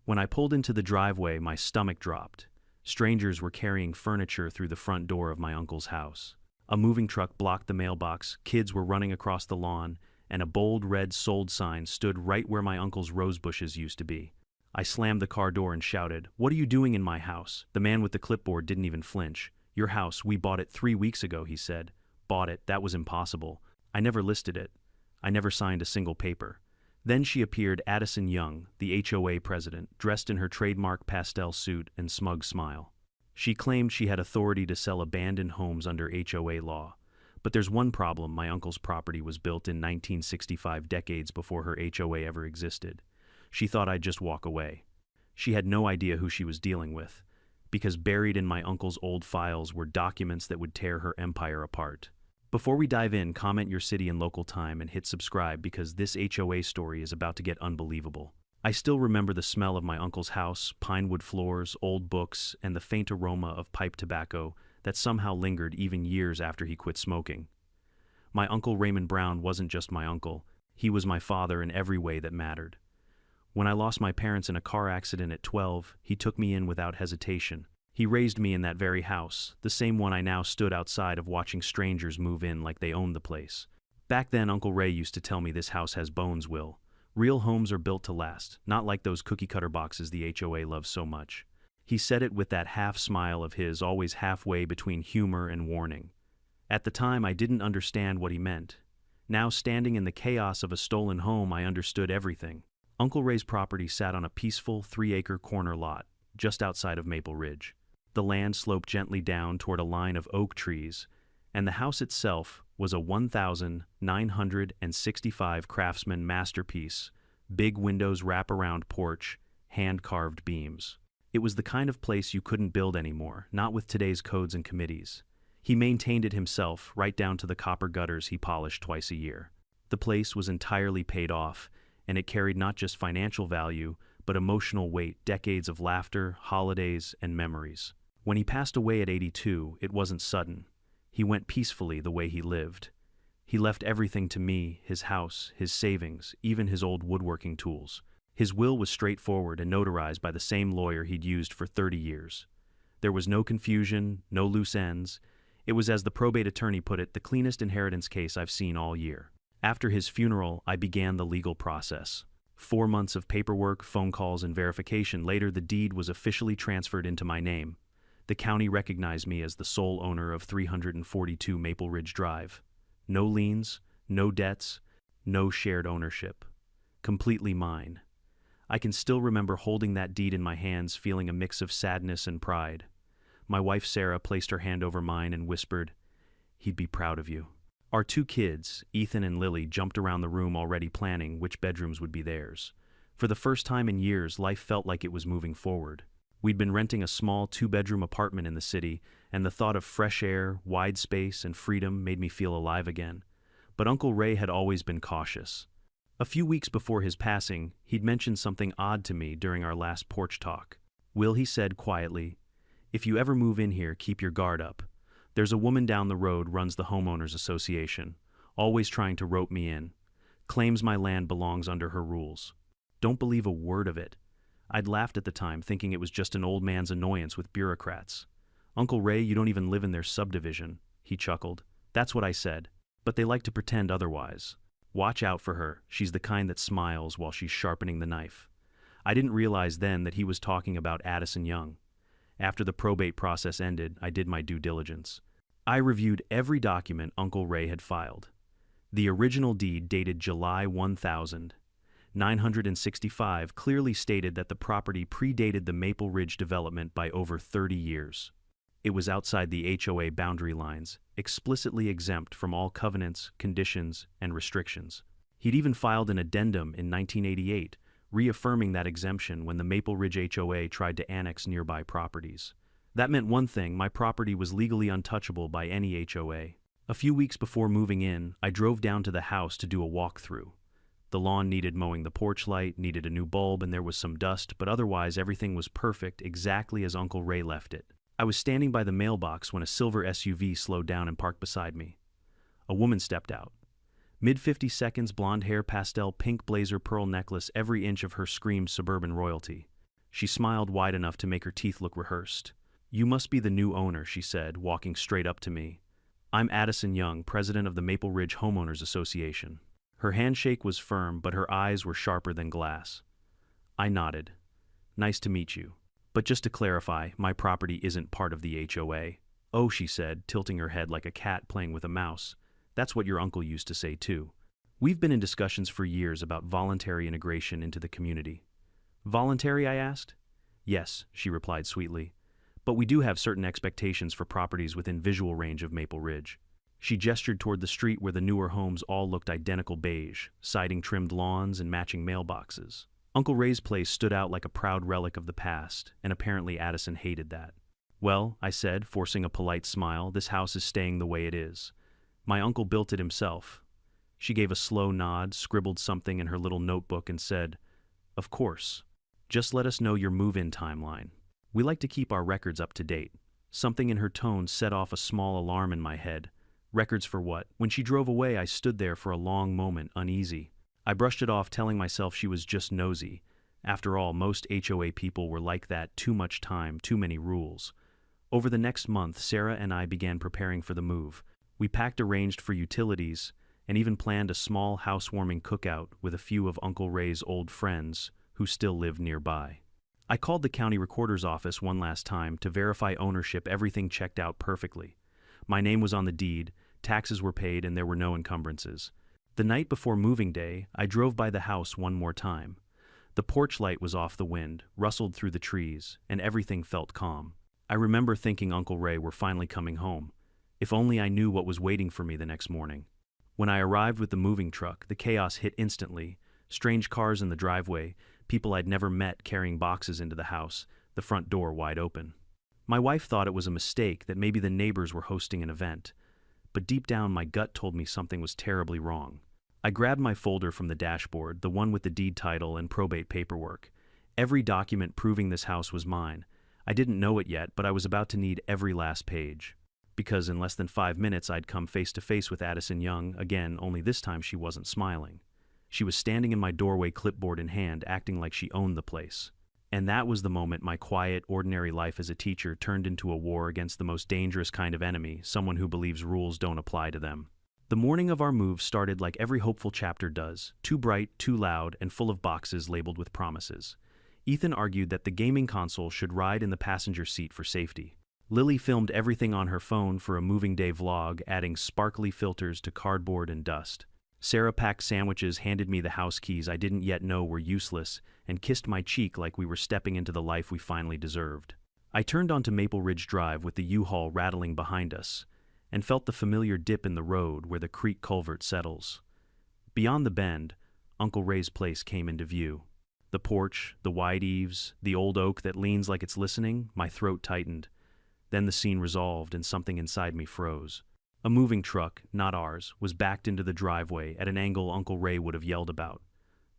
When I pulled into the driveway, my stomach dropped. Strangers were carrying furniture through the front door of my uncle's house. A moving truck blocked the mailbox, kids were running across the lawn, and a bold red "sold" sign stood right where my uncle's rose bushes used to be. I slammed the car door and shouted, "What are you doing in my house?" The man with the clipboard didn't even flinch. "Your house, we bought it 3 weeks ago," he said. "Bought it? That was impossible. I never listed it. I never signed a single paper." Then she appeared, Addison Young, the HOA president, dressed in her trademark pastel suit and smug smile. She claimed she had authority to sell abandoned homes under HOA law. But there's one problem: my uncle's property was built in 1965, decades before her HOA ever existed. She thought I'd just walk away. She had no idea who she was dealing with, because buried in my uncle's old files were documents that would tear her empire apart. Before we dive in, comment your city and local time and hit subscribe, because this HOA story is about to get unbelievable. I still remember the smell of my uncle's house, pine wood floors, old books, and the faint aroma of pipe tobacco that somehow lingered even years after he quit smoking. My Uncle Raymond Brown wasn't just my uncle, he was my father in every way that mattered. When I lost my parents in a car accident at 12, he took me in without hesitation. He raised me in that very house, the same one I now stood outside of watching strangers move in like they owned the place. Back then, Uncle Ray used to tell me, "This house has bones, Will. Real homes are built to last, not like those cookie-cutter boxes the HOA loves so much." He said it with that half-smile of his, always halfway between humor and warning. At the time, I didn't understand what he meant. Now, standing in the chaos of a stolen home, I understood everything. Uncle Ray's property sat on a peaceful 3-acre corner lot, just outside of Maple Ridge. The land sloped gently down toward a line of oak trees, and the house itself was a 1,965 craftsman masterpiece, big windows, wrap-around porch, hand-carved beams. It was the kind of place you couldn't build anymore, not with today's codes and committees. He maintained it himself, right down to the copper gutters he polished twice a year. The place was entirely paid off, and it carried not just financial value, but emotional weight, decades of laughter, holidays, and memories. When he passed away at 82, it wasn't sudden. He went peacefully the way he lived. He left everything to me: his house, his savings, even his old woodworking tools. His will was straightforward and notarized by the same lawyer he'd used for 30 years. There was no confusion, no loose ends. It was, as the probate attorney put it, the cleanest inheritance case I've seen all year. After his funeral, I began the legal process. 4 months of paperwork, phone calls, and verification later, the deed was officially transferred into my name. The county recognized me as the sole owner of 342 Maple Ridge Drive. No liens, no debts, no shared ownership. Completely mine. I can still remember holding that deed in my hands, feeling a mix of sadness and pride. My wife Sarah placed her hand over mine and whispered, "He'd be proud of you." Our 2 kids, Ethan and Lily, jumped around the room already planning which bedrooms would be theirs. For the first time in years, life felt like it was moving forward. We'd been renting a small 2-bedroom apartment in the city, and the thought of fresh air, wide space, and freedom made me feel alive again. But Uncle Ray had always been cautious. A few weeks before his passing, he'd mentioned something odd to me during our last porch talk. "Will," he said quietly, "if you ever move in here, keep your guard up. There's a woman down the road runs the homeowners association, always trying to rope me in. Claims my land belongs under her rules. Don't believe a word of it." I'd laughed at the time, thinking it was just an old man's annoyance with bureaucrats. "Uncle Ray, you don't even live in their subdivision," he chuckled. "That's what I said. But they like to pretend otherwise. Watch out for her. She's the kind that smiles while she's sharpening the knife." I didn't realize then that he was talking about Addison Young. After the probate process ended, I did my due diligence. I reviewed every document Uncle Ray had filed. The original deed, dated July 1965, clearly stated that the property predated the Maple Ridge development by over 30 years. It was outside the HOA boundary lines, explicitly exempt from all covenants, conditions, and restrictions. He'd even filed an addendum in 1988, reaffirming that exemption when the Maple Ridge HOA tried to annex nearby properties. That meant one thing: my property was legally untouchable by any HOA. A few weeks before moving in, I drove down to the house to do a walkthrough. The lawn needed mowing, the porch light needed a new bulb, and there was some dust, but otherwise everything was perfect, exactly as Uncle Ray left it. I was standing by the mailbox when a silver SUV slowed down and parked beside me. A woman stepped out. Mid-50 seconds, blonde hair, pastel pink blazer, pearl necklace, every inch of her screamed suburban royalty. She smiled wide enough to make her teeth look rehearsed. "You must be the new owner," she said, walking straight up to me. "I'm Addison Young, president of the Maple Ridge Homeowners Association." Her handshake was firm, but her eyes were sharper than glass. I nodded. "Nice to meet you. But just to clarify, my property isn't part of the HOA. "Oh," she said, tilting her head like a cat playing with a mouse. "That's what your uncle used to say, too. We've been in discussions for years about voluntary integration into the community." "Voluntary?" I asked. "Yes," she replied sweetly. "But we do have certain expectations for properties within visual range of Maple Ridge." She gestured toward the street where the newer homes all looked identical beige, siding trimmed lawns and matching mailboxes. Uncle Ray's place stood out like a proud relic of the past, and apparently Addison hated that. "Well," I said, forcing a polite smile, "this house is staying the way it is. My uncle built it himself." She gave a slow nod, scribbled something in her little notebook, and said, "Of course. Just let us know your move-in timeline. We like to keep our records up to date." Something in her tone set off a small alarm in my head. Records for what? When she drove away, I stood there for a long moment, uneasy. I brushed it off, telling myself she was just nosy. After all, most HOA people were like that: too much time, too many rules. Over the next month, Sarah and I began preparing for the move. We packed, arranged for utilities, and even planned a small housewarming cookout with a few of Uncle Ray's old friends who still lived nearby. I called the county recorder's office one last time to verify ownership. Everything checked out perfectly. My name was on the deed, taxes were paid, and there were no encumbrances. The night before moving day, I drove by the house one more time. The porch light was off, the wind rustled through the trees, and everything felt calm. I remember thinking Uncle Ray were finally coming home. If only I knew what was waiting for me the next morning. When I arrived with the moving truck, the chaos hit instantly. Strange cars in the driveway, people I'd never met carrying boxes into the house, the front door wide open. My wife thought it was a mistake, that maybe the neighbors were hosting an event. But deep down, my gut told me something was terribly wrong. I grabbed my folder from the dashboard, the one with the deed title and probate paperwork. Every document proving this house was mine. I didn't know it yet, but I was about to need every last page. Because in less than 5 minutes, I'd come face to face with Addison Young again, only this time she wasn't smiling. She was standing in my doorway, clipboard in hand, acting like she owned the place. And that was the moment my quiet, ordinary life as a teacher turned into a war against the most dangerous kind of enemy, someone who believes rules don't apply to them. The morning of our move started like every hopeful chapter does: too bright, too loud, and full of boxes labeled with promises. Ethan argued that the gaming console should ride in the passenger seat for safety. Lily filmed everything on her phone for a moving day vlog, adding sparkly filters to cardboard and dust. Sarah packed sandwiches, handed me the house keys I didn't yet know were useless, and kissed my cheek like we were stepping into the life we finally deserved. I turned onto Maple Ridge Drive with the U-Haul rattling behind us, and felt the familiar dip in the road where the creek culvert settles. Beyond the bend, Uncle Ray's place came into view. The porch, the wide eaves, the old oak that leans like it's listening. My throat tightened. Then the scene resolved, and something inside me froze. A moving truck, not ours, was backed into the driveway at an angle Uncle Ray would have yelled about.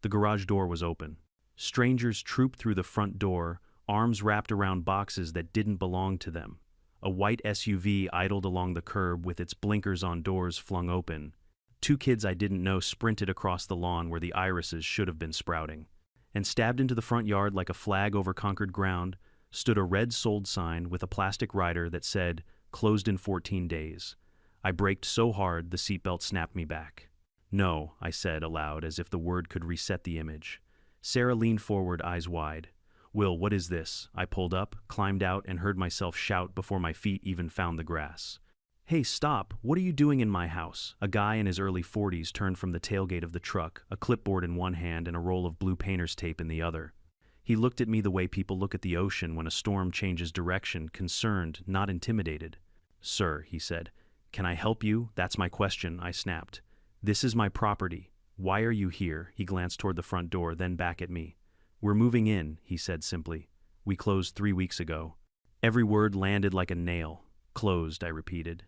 The garage door was open. Strangers trooped through the front door, arms wrapped around boxes that didn't belong to them. A white SUV idled along the curb with its blinkers on, doors flung open. 2 kids I didn't know sprinted across the lawn where the irises should have been sprouting. And stabbed into the front yard like a flag over conquered ground stood a red sold sign with a plastic rider that said, "Closed in 14 days. I braked so hard the seatbelt snapped me back. "No," I said aloud, as if the word could reset the image. Sarah leaned forward, eyes wide. "Will, what is this?" I pulled up, climbed out, and heard myself shout before my feet even found the grass. "Hey, stop! What are you doing in my house?" A guy in his early 40s turned from the tailgate of the truck, a clipboard in one hand and a roll of blue painter's tape in the other. He looked at me the way people look at the ocean when a storm changes direction, concerned, not intimidated. "Sir," he said, "can I help you? That's my question," I snapped. "This is my property. Why are you here?" He glanced toward the front door, then back at me. "We're moving in," he said simply. "We closed 3 weeks ago." Every word landed like a nail. "Closed," I repeated.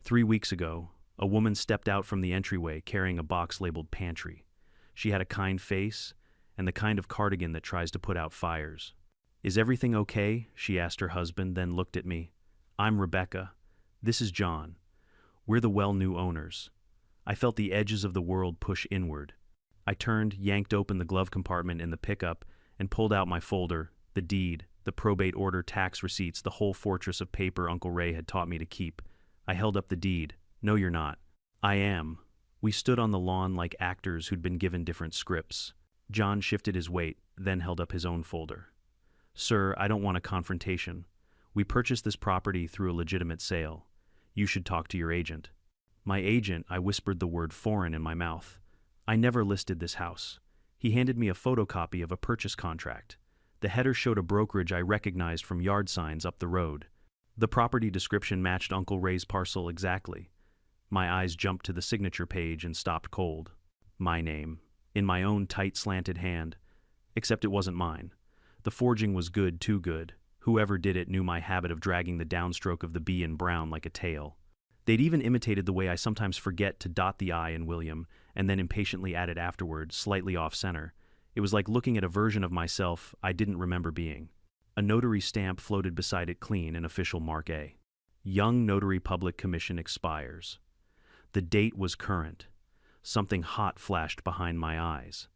3 weeks ago, a woman stepped out from the entryway carrying a box labeled pantry. She had a kind face and the kind of cardigan that tries to put out fires. "Is everything okay?" she asked her husband, then looked at me. "I'm Rebecca. This is John. We're the well-new owners." I felt the edges of the world push inward. I turned, yanked open the glove compartment in the pickup, and pulled out my folder, the deed, the probate order, tax receipts, the whole fortress of paper Uncle Ray had taught me to keep. I held up the deed. No, you're not. I am. We stood on the lawn like actors who'd been given different scripts. John shifted his weight, then held up his own folder. Sir, I don't want a confrontation. We purchased this property through a legitimate sale. You should talk to your agent. My agent, I whispered the word foreign in my mouth. I never listed this house. He handed me a photocopy of a purchase contract. The header showed a brokerage I recognized from yard signs up the road. The property description matched Uncle Ray's parcel exactly. My eyes jumped to the signature page and stopped cold. My name, in my own tight slanted hand. Except it wasn't mine. The forging was good, too good. Whoever did it knew my habit of dragging the downstroke of the B in Brown like a tail. They'd even imitated the way I sometimes forget to dot the I in William and then impatiently add it afterward, slightly off-center. It was like looking at a version of myself I didn't remember being. A notary stamp floated beside it, clean, an official Mark A. Young Notary Public Commission expires. The date was current. Something hot flashed behind my eyes.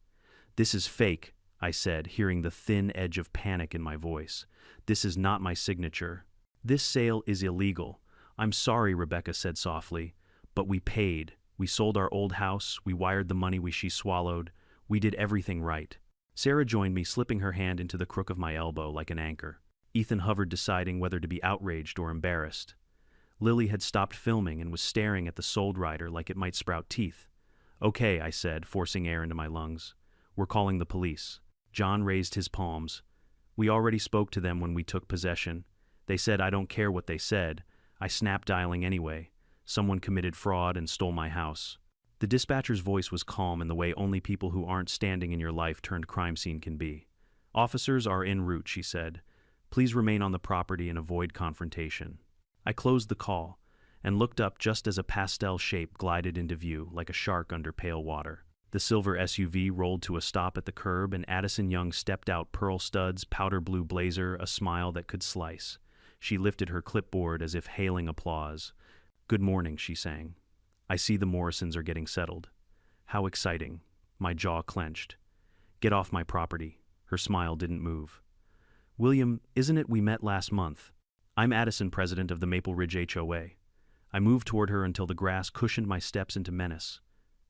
This is fake, I said, hearing the thin edge of panic in my voice. This is not my signature. This sale is illegal. I'm sorry, Rebecca said softly, but we paid. We sold our old house, we wired the money she swallowed. We did everything right. Sarah joined me, slipping her hand into the crook of my elbow like an anchor. Ethan hovered, deciding whether to be outraged or embarrassed. Lily had stopped filming and was staring at the sold rider like it might sprout teeth. Okay, I said, forcing air into my lungs. We're calling the police. John raised his palms. We already spoke to them when we took possession. They said I don't care what they said. I snapped dialing anyway. Someone committed fraud and stole my house. The dispatcher's voice was calm in the way only people who aren't standing in your life-turned crime scene can be. Officers are en route, she said. Please remain on the property and avoid confrontation. I closed the call and looked up just as a pastel shape glided into view like a shark under pale water. The silver SUV rolled to a stop at the curb and Addison Young stepped out, pearl studs, powder blue blazer, a smile that could slice. She lifted her clipboard as if hailing applause. Good morning, she sang. I see the Morrisons are getting settled. How exciting. My jaw clenched. Get off my property. Her smile didn't move. William, isn't it we met last month? I'm Addison, president of the Maple Ridge HOA. I moved toward her until the grass cushioned my steps into menace.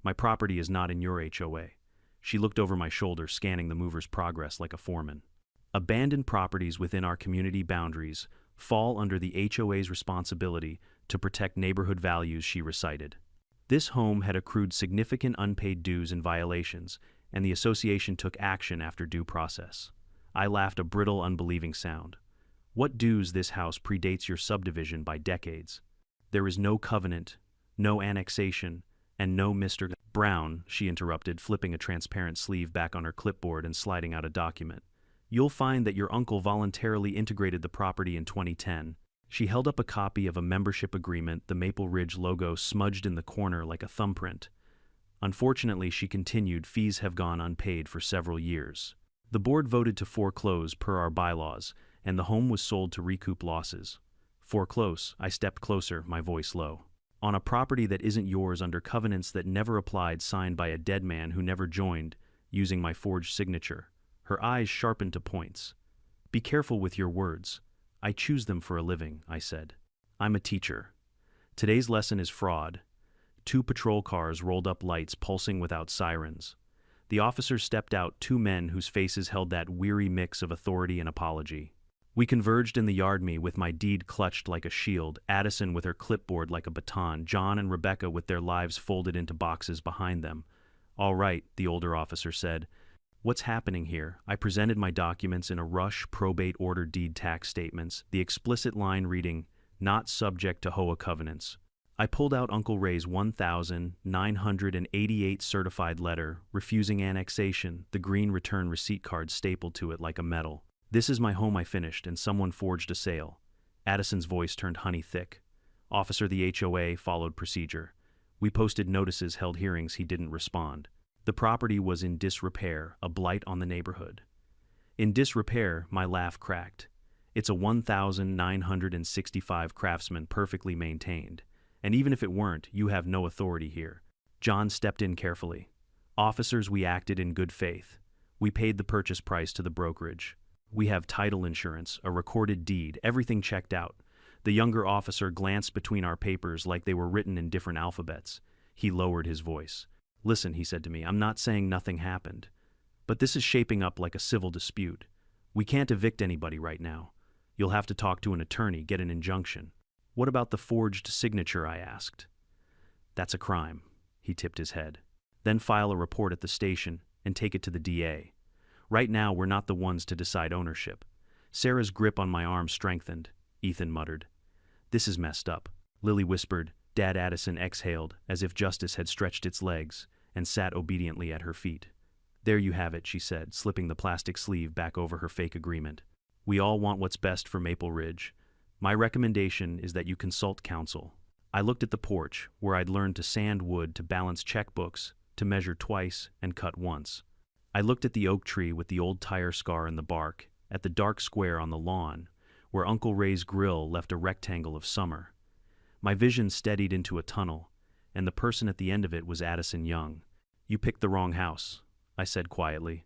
My property is not in your HOA. She looked over my shoulder, scanning the mover's progress like a foreman. Abandoned properties within our community boundaries fall under the HOA's responsibility to protect neighborhood values, she recited. This home had accrued significant unpaid dues and violations, and the association took action after due process. I laughed, a brittle, unbelieving sound. What dues? This house predates your subdivision by decades. There is no covenant, no annexation, and no Mr. Brown, she interrupted, flipping a transparent sleeve back on her clipboard and sliding out a document. You'll find that your uncle voluntarily integrated the property in 2010. She held up a copy of a membership agreement, the Maple Ridge logo smudged in the corner like a thumbprint. Unfortunately, she continued, fees have gone unpaid for several years. The board voted to foreclose per our bylaws, and the home was sold to recoup losses. Foreclose, I stepped closer, my voice low. On a property that isn't yours, under covenants that never applied, signed by a dead man who never joined, using my forged signature. Her eyes sharpened to points. Be careful with your words. I choose them for a living, I said. I'm a teacher. Today's lesson is fraud. 2 patrol cars rolled up, lights pulsing without sirens. The officers stepped out, 2 men whose faces held that weary mix of authority and apology. We converged in the yard, me with my deed clutched like a shield, Addison with her clipboard like a baton, John and Rebecca with their lives folded into boxes behind them. All right, the older officer said. What's happening here? I presented my documents in a rush, probate order, deed, tax statements, the explicit line reading, not subject to HOA covenants. I pulled out Uncle Ray's 1,988 certified letter, refusing annexation, the green return receipt card stapled to it like a medal. This is my home, I finished, and someone forged a sale. Addison's voice turned honey thick. Officer, the HOA followed procedure. We posted notices, held hearings, he didn't respond. The property was in disrepair, a blight on the neighborhood. In disrepair, my laugh cracked. It's a 1,965 Craftsman, perfectly maintained. And even if it weren't, you have no authority here. John stepped in carefully. Officers, we acted in good faith. We paid the purchase price to the brokerage. We have title insurance, a recorded deed, everything checked out. The younger officer glanced between our papers like they were written in different alphabets. He lowered his voice. Listen, he said to me, I'm not saying nothing happened. But this is shaping up like a civil dispute. We can't evict anybody right now. You'll have to talk to an attorney, get an injunction. What about the forged signature, I asked. That's a crime. He tipped his head. Then file a report at the station and take it to the DA. Right now, we're not the ones to decide ownership. Sarah's grip on my arm strengthened. Ethan muttered. This is messed up. Lily whispered. Dad Addison exhaled, as if justice had stretched its legs, and sat obediently at her feet. There you have it, she said, slipping the plastic sleeve back over her fake agreement. We all want what's best for Maple Ridge. My recommendation is that you consult counsel. I looked at the porch, where I'd learned to sand wood, to balance checkbooks, to measure twice and cut once. I looked at the oak tree with the old tire scar in the bark, at the dark square on the lawn, where Uncle Ray's grill left a rectangle of summer. My vision steadied into a tunnel, and the person at the end of it was Addison Young. You picked the wrong house, I said quietly,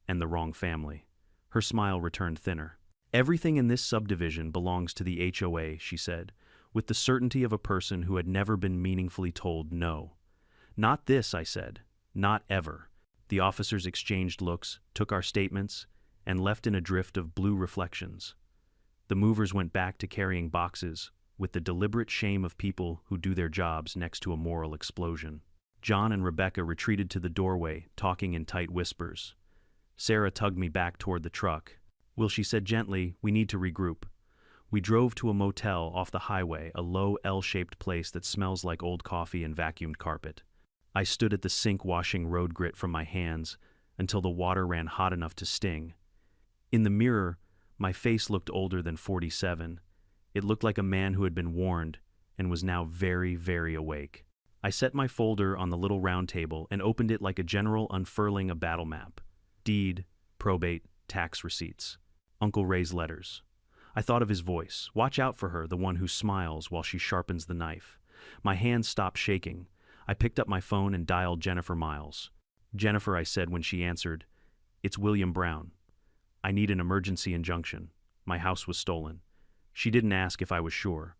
and the wrong family. Her smile returned thinner. Everything in this subdivision belongs to the HOA, she said, with the certainty of a person who had never been meaningfully told no. Not this, I said. Not ever. The officers exchanged looks, took our statements, and left in a drift of blue reflections. The movers went back to carrying boxes, with the deliberate shame of people who do their jobs next to a moral explosion. John and Rebecca retreated to the doorway, talking in tight whispers. Sarah tugged me back toward the truck. Will, she said gently, we need to regroup. We drove to a motel off the highway, a low L-shaped place that smells like old coffee and vacuumed carpet. I stood at the sink washing road grit from my hands until the water ran hot enough to sting. In the mirror, my face looked older than 47. It looked like a man who had been warned and was now very, very awake. I set my folder on the little round table and opened it like a general unfurling a battle map. Deed, probate, tax receipts. Uncle Ray's letters. I thought of his voice. Watch out for her, the one who smiles while she sharpens the knife. My hands stopped shaking. I picked up my phone and dialed Jennifer Miles. Jennifer, I said when she answered. It's William Brown. I need an emergency injunction. My house was stolen. She didn't ask if I was sure.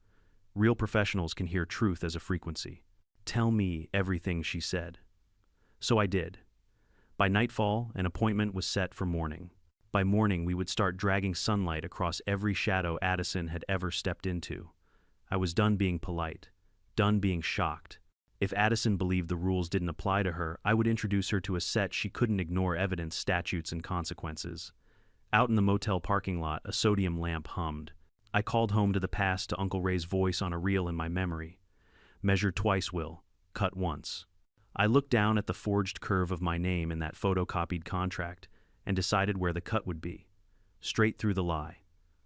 Real professionals can hear truth as a frequency. Tell me everything, she said. So I did. By nightfall, an appointment was set for morning. By morning, we would start dragging sunlight across every shadow Addison had ever stepped into. I was done being polite, done being shocked. If Addison believed the rules didn't apply to her, I would introduce her to a set she couldn't ignore: evidence, statutes, and consequences. Out in the motel parking lot, a sodium lamp hummed. I called home to the past, to Uncle Ray's voice on a reel in my memory. Measure twice, Will. Cut once. I looked down at the forged curve of my name in that photocopied contract and decided where the cut would be. Straight through the lie.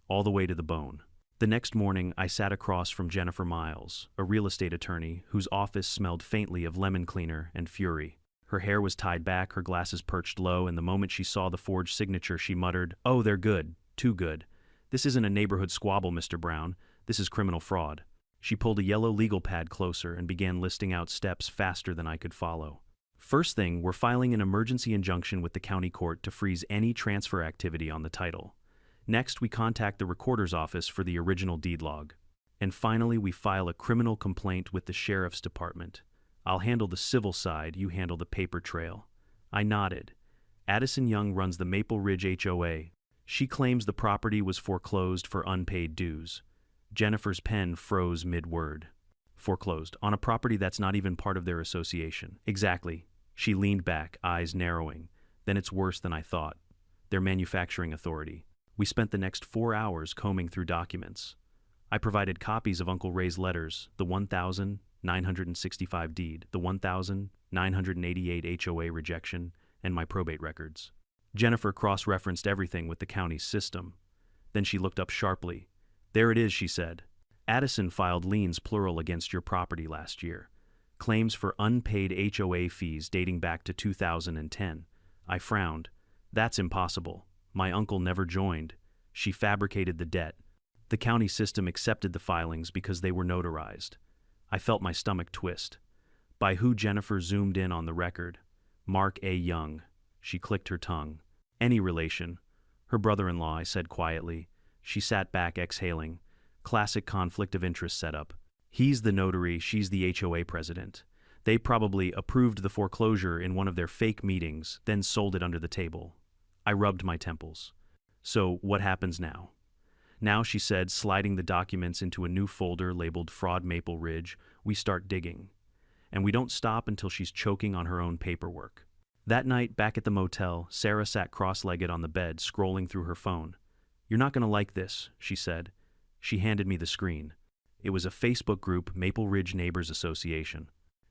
All the way to the bone. The next morning, I sat across from Jennifer Miles, a real estate attorney whose office smelled faintly of lemon cleaner and fury. Her hair was tied back, her glasses perched low, and the moment she saw the forged signature, she muttered, "Oh, they're good. Too good. This isn't a neighborhood squabble, Mr. Brown. This is criminal fraud." She pulled a yellow legal pad closer and began listing out steps faster than I could follow. First thing, we're filing an emergency injunction with the county court to freeze any transfer activity on the title. Next, we contact the recorder's office for the original deed log. And finally, we file a criminal complaint with the sheriff's department. I'll handle the civil side, you handle the paper trail. I nodded. Addison Young runs the Maple Ridge HOA. She claims the property was foreclosed for unpaid dues. Jennifer's pen froze mid-word. Foreclosed on a property that's not even part of their association. Exactly. She leaned back, eyes narrowing. Then it's worse than I thought. Their manufacturing authority. We spent the next 4 hours combing through documents. I provided copies of Uncle Ray's letters, the 1,965 deed, the 1,988 HOA rejection, and my probate records. Jennifer cross-referenced everything with the county's system. Then she looked up sharply. There it is, she said. Addison filed liens plural against your property last year. Claims for unpaid HOA fees dating back to 2010. I frowned. That's impossible. My uncle never joined. She fabricated the debt. The county system accepted the filings because they were notarized. I felt my stomach twist. By who? Jennifer zoomed in on the record. Mark A. Young. She clicked her tongue. Any relation. Her brother-in-law, I said quietly. She sat back, exhaling. Classic conflict of interest setup. He's the notary, she's the HOA president. They probably approved the foreclosure in one of their fake meetings, then sold it under the table. I rubbed my temples. So, what happens now? Now, she said, sliding the documents into a new folder labeled Fraud Maple Ridge, we start digging. And we don't stop until she's choking on her own paperwork. That night, back at the motel, Sarah sat cross-legged on the bed, scrolling through her phone. "You're not going to like this," she said. She handed me the screen. It was a Facebook group, Maple Ridge Neighbors Association.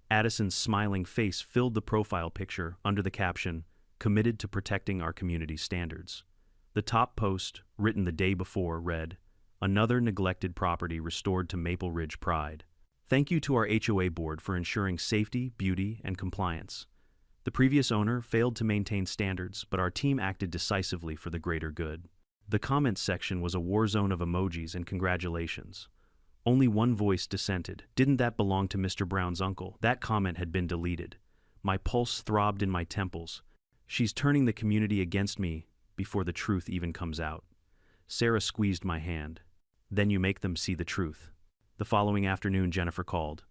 Addison's smiling face filled the profile picture under the caption, "Committed to protecting our community standards." The top post, written the day before, read, "Another neglected property restored to Maple Ridge pride. Thank you to our HOA board for ensuring safety, beauty, and compliance. The previous owner failed to maintain standards, but our team acted decisively for the greater good." The comments section was a war zone of emojis and congratulations. Only one voice dissented. "Didn't that belong to Mr. Brown's uncle?" That comment had been deleted. My pulse throbbed in my temples. She's turning the community against me before the truth even comes out. Sarah squeezed my hand. "Then you make them see the truth." The following afternoon, Jennifer called.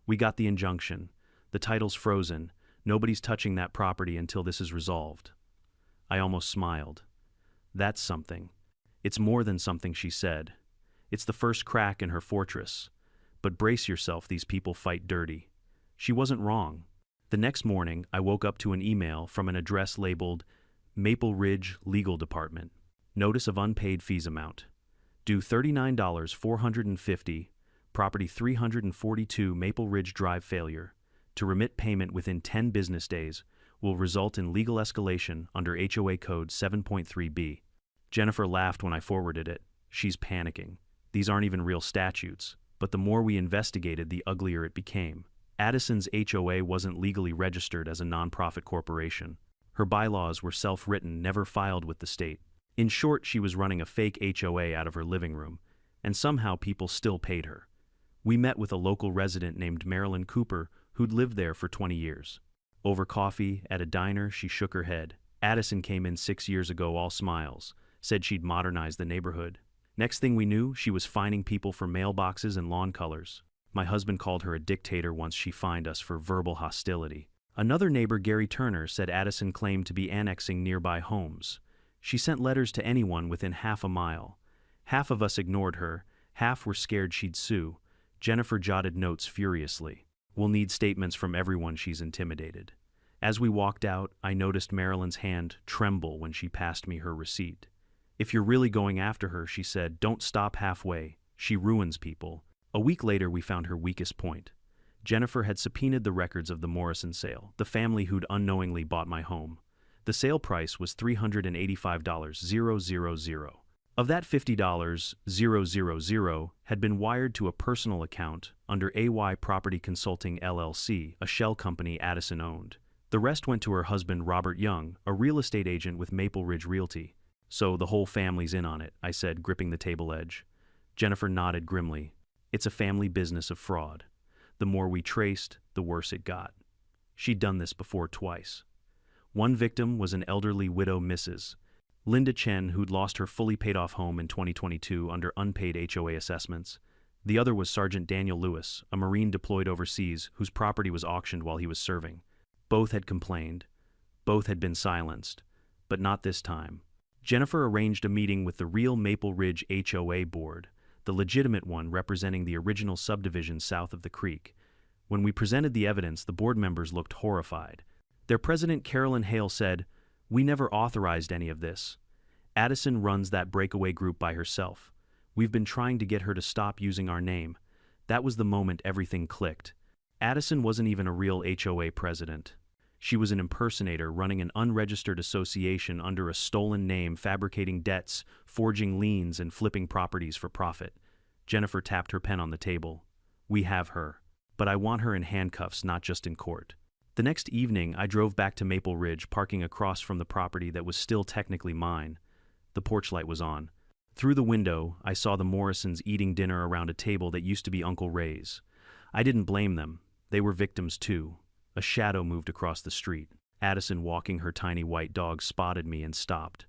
"We got the injunction. The title's frozen. Nobody's touching that property until this is resolved." I almost smiled. "That's something." "It's more than something," she said. "It's the first crack in her fortress. But brace yourself, these people fight dirty." She wasn't wrong. The next morning, I woke up to an email from an address labeled Maple Ridge Legal Department. Notice of unpaid fees amount. Due $39,450, property 342 Maple Ridge Drive failure. To remit payment within 10 business days will result in legal escalation under HOA Code 7.3b. Jennifer laughed when I forwarded it. She's panicking. These aren't even real statutes. But the more we investigated, the uglier it became. Addison's HOA wasn't legally registered as a nonprofit corporation. Her bylaws were self-written, never filed with the state. In short, she was running a fake HOA out of her living room, and somehow people still paid her. We met with a local resident named Marilyn Cooper who'd lived there for 20 years. Over coffee, at a diner, she shook her head. Addison came in 6 years ago, all smiles, said she'd modernize the neighborhood. Next thing we knew, she was fining people for mailboxes and lawn colors. My husband called her a dictator once she fined us for verbal hostility. Another neighbor, Gary Turner, said Addison claimed to be annexing nearby homes. She sent letters to anyone within half a mile. Half of us ignored her, half were scared she'd sue. Jennifer jotted notes furiously. "We'll need statements from everyone she's intimidated." As we walked out, I noticed Marilyn's hand tremble when she passed me her receipt. "If you're really going after her," she said, "don't stop halfway. She ruins people." A week later, we found her weakest point. Jennifer had subpoenaed the records of the Morrison sale, the family who'd unknowingly bought my home. The sale price was $385,000. Of that, $50,000 had been wired to a personal account under AY Property Consulting LLC, a shell company Addison owned. The rest went to her husband, Robert Young, a real estate agent with Maple Ridge Realty. "So the whole family's in on it," I said, gripping the table edge. Jennifer nodded grimly. "It's a family business of fraud. The more we traced, the worse it got." She'd done this before twice. One victim was an elderly widow, Mrs. Linda Chen, who'd lost her fully paid-off home in 2022 under unpaid HOA assessments. The other was Sergeant Daniel Lewis, a Marine deployed overseas whose property was auctioned while he was serving. Both had complained. Both had been silenced. But not this time. Jennifer arranged a meeting with the real Maple Ridge HOA board, the legitimate one representing the original subdivision south of the creek. When we presented the evidence, the board members looked horrified. Their president, Carolyn Hale, said, "We never authorized any of this. Addison runs that breakaway group by herself. We've been trying to get her to stop using our name." That was the moment everything clicked. Addison wasn't even a real HOA president. She was an impersonator running an unregistered association under a stolen name, fabricating debts, forging liens, and flipping properties for profit. Jennifer tapped her pen on the table. "We have her. But I want her in handcuffs, not just in court." The next evening, I drove back to Maple Ridge, parking across from the property that was still technically mine. The porch light was on. Through the window, I saw the Morrisons eating dinner around a table that used to be Uncle Ray's. I didn't blame them. They were victims too. A shadow moved across the street. Addison, walking her tiny white dog, spotted me and stopped.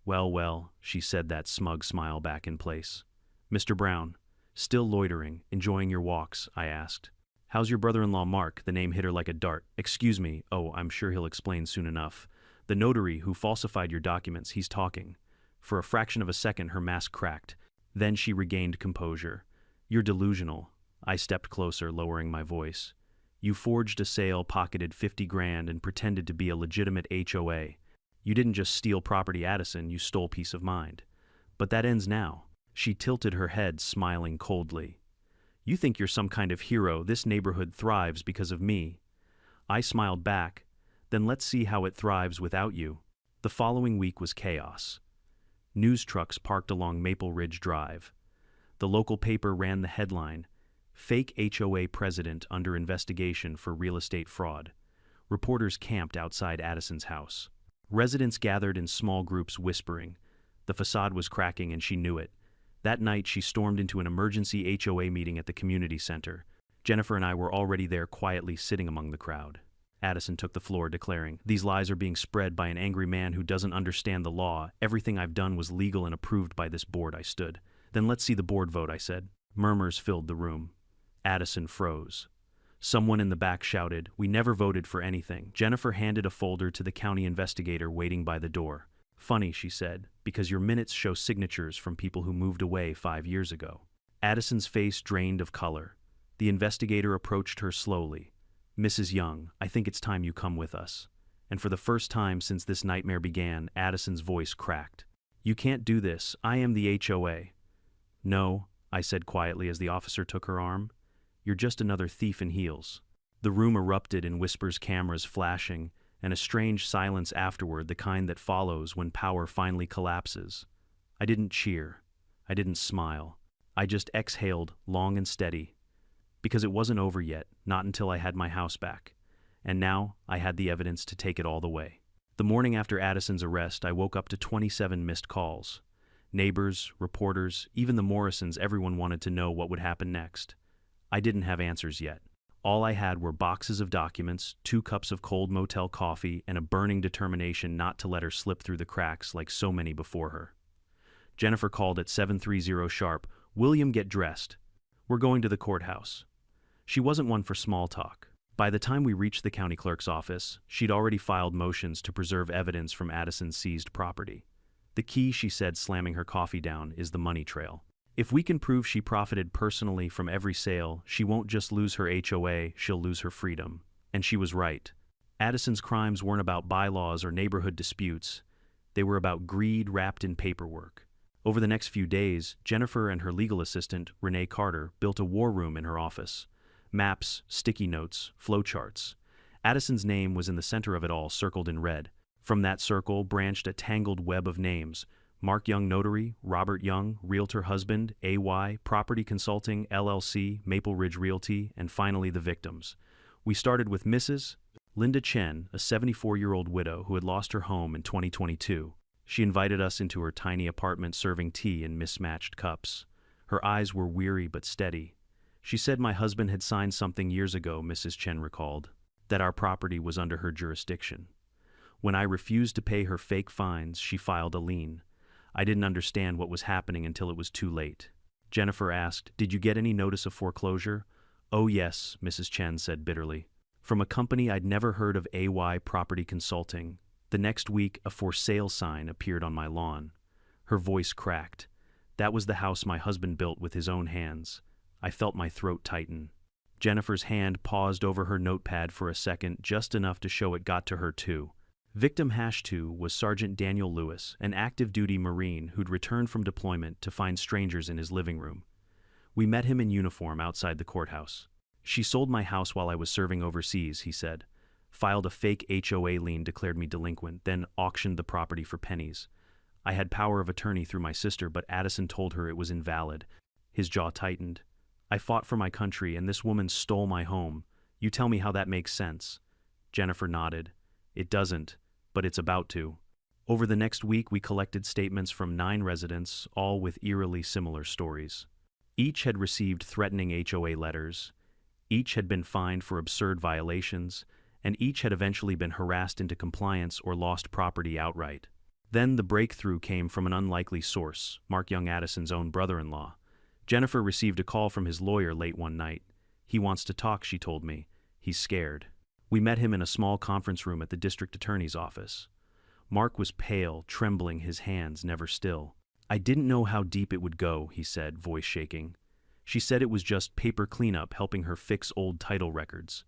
Well, well, she said, that smug smile back in place. Mr. Brown, still loitering, enjoying your walks, I asked. How's your brother-in-law Mark? The name hit her like a dart. Excuse me. Oh, I'm sure he'll explain soon enough. The notary who falsified your documents, he's talking. For a fraction of a second, her mask cracked. Then she regained composure. You're delusional. I stepped closer, lowering my voice. You forged a sale, pocketed 50 grand, and pretended to be a legitimate HOA. You didn't just steal property, Addison, you stole peace of mind. But that ends now. She tilted her head, smiling coldly. You think you're some kind of hero. This neighborhood thrives because of me. I smiled back. Then let's see how it thrives without you. The following week was chaos. News trucks parked along Maple Ridge Drive. The local paper ran the headline, Fake HOA President Under Investigation for Real Estate Fraud. Reporters camped outside Addison's house. Residents gathered in small groups whispering. The facade was cracking and she knew it. That night she stormed into an emergency HOA meeting at the community center. Jennifer and I were already there, quietly sitting among the crowd. Addison took the floor, declaring, These lies are being spread by an angry man who doesn't understand the law. Everything I've done was legal and approved by this board. I stood. Then let's see the board vote, I said. Murmurs filled the room. Addison froze. Someone in the back shouted, We never voted for anything. Jennifer handed a folder to the county investigator waiting by the door. Funny, she said, because your minutes show signatures from people who moved away 5 years ago. Addison's face drained of color. The investigator approached her slowly. Mrs. Young, I think it's time you come with us. And for the first time since this nightmare began, Addison's voice cracked. You can't do this. I am the HOA. No, I said quietly as the officer took her arm. You're just another thief in heels. The room erupted in whispers, cameras flashing, and a strange silence afterward, the kind that follows when power finally collapses. I didn't cheer. I didn't smile. I just exhaled, long and steady. Because it wasn't over yet, not until I had my house back. And now I had the evidence to take it all the way. The morning after Addison's arrest, I woke up to 27 missed calls. Neighbors, reporters, even the Morrisons, everyone wanted to know what would happen next. I didn't have answers yet. All I had were boxes of documents, 2 cups of cold motel coffee, and a burning determination not to let her slip through the cracks like so many before her. Jennifer called at 7:30 sharp. William, get dressed. We're going to the courthouse. She wasn't one for small talk. By the time we reached the county clerk's office, she'd already filed motions to preserve evidence from Addison's seized property. The key, she said, slamming her coffee down, is the money trail. If we can prove she profited personally from every sale, she won't just lose her HOA, she'll lose her freedom. And she was right. Addison's crimes weren't about bylaws or neighborhood disputes. They were about greed wrapped in paperwork. Over the next few days, Jennifer and her legal assistant, Renee Carter, built a war room in her office. Maps, sticky notes, flowcharts. Addison's name was in the center of it all, circled in red. From that circle branched a tangled web of names. Mark Young, notary; Robert Young, realtor husband; AY, property consulting, LLC, Maple Ridge Realty; and finally the victims. We started with Mrs. Linda Chen, a 74-year-old widow who had lost her home in 2022. She invited us into her tiny apartment, serving tea in mismatched cups. Her eyes were weary but steady. She said my husband had signed something years ago, Mrs. Chen recalled, that our property was under her jurisdiction. When I refused to pay her fake fines, she filed a lien. I didn't understand what was happening until it was too late. Jennifer asked, Did you get any notice of foreclosure? Oh yes, Mrs. Chen said bitterly. From a company I'd never heard of, AY Property Consulting. The next week, a for sale sign appeared on my lawn. Her voice cracked. That was the house my husband built with his own hands. I felt my throat tighten. Jennifer's hand paused over her notepad for a second, just enough to show it got to her too. Victim #2 was Sergeant Daniel Lewis, an active-duty Marine who'd returned from deployment to find strangers in his living room. We met him in uniform outside the courthouse. She sold my house while I was serving overseas, he said. Filed a fake HOA lien, declared me delinquent, then auctioned the property for pennies. I had power of attorney through my sister, but Addison told her it was invalid. His jaw tightened. I fought for my country, and this woman stole my home. You tell me how that makes sense. Jennifer nodded. It doesn't, but it's about to. Over the next week, we collected statements from 9 residents, all with eerily similar stories. Each had received threatening HOA letters. Each had been fined for absurd violations, and each had eventually been harassed into compliance or lost property outright. Then the breakthrough came from an unlikely source, Mark Young Addison's own brother-in-law. Jennifer received a call from his lawyer late one night. He wants to talk, she told me. He's scared. We met him in a small conference room at the district attorney's office. Mark was pale, trembling, his hands never still. I didn't know how deep it would go, he said, voice shaking. She said it was just paper cleanup, helping her fix old title records.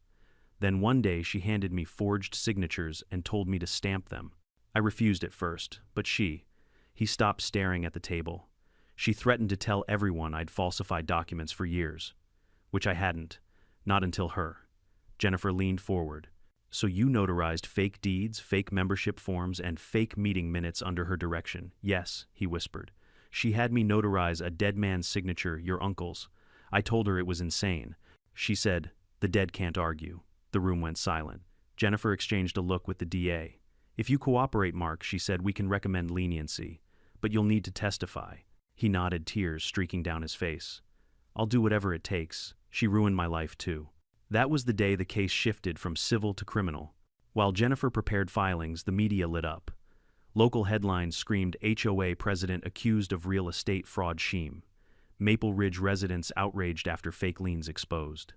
Then one day she handed me forged signatures and told me to stamp them. I refused at first, but he stopped staring at the table. She threatened to tell everyone I'd falsified documents for years, which I hadn't, not until her. Jennifer leaned forward. So you notarized fake deeds, fake membership forms, and fake meeting minutes under her direction? Yes, he whispered. She had me notarize a dead man's signature, your uncle's. I told her it was insane. She said, the dead can't argue. The room went silent. Jennifer exchanged a look with the DA. If you cooperate, Mark, she said, we can recommend leniency. But you'll need to testify. He nodded, tears streaking down his face. I'll do whatever it takes. She ruined my life too. That was the day the case shifted from civil to criminal. While Jennifer prepared filings, the media lit up. Local headlines screamed HOA president accused of real estate fraud scheme. Maple Ridge residents outraged after fake liens exposed.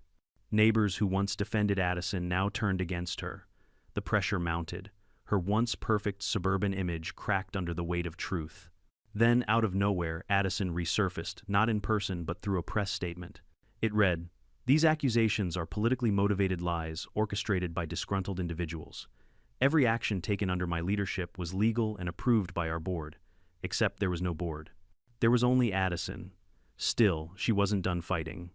Neighbors who once defended Addison now turned against her. The pressure mounted. Her once perfect suburban image cracked under the weight of truth. Then, out of nowhere, Addison resurfaced, not in person but through a press statement. It read, "These accusations are politically motivated lies orchestrated by disgruntled individuals. Every action taken under my leadership was legal and approved by our board, except there was no board. There was only Addison. Still, she wasn't done fighting.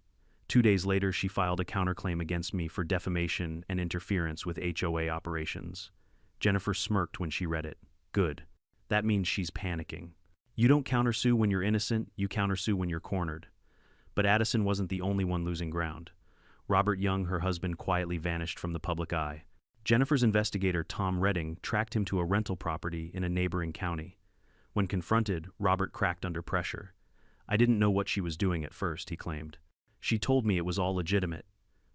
2 days later, she filed a counterclaim against me for defamation and interference with HOA operations." Jennifer smirked when she read it. Good. That means she's panicking. You don't countersue when you're innocent, you countersue when you're cornered. But Addison wasn't the only one losing ground. Robert Young, her husband, quietly vanished from the public eye. Jennifer's investigator, Tom Redding, tracked him to a rental property in a neighboring county. When confronted, Robert cracked under pressure. I didn't know what she was doing at first, he claimed. She told me it was all legitimate.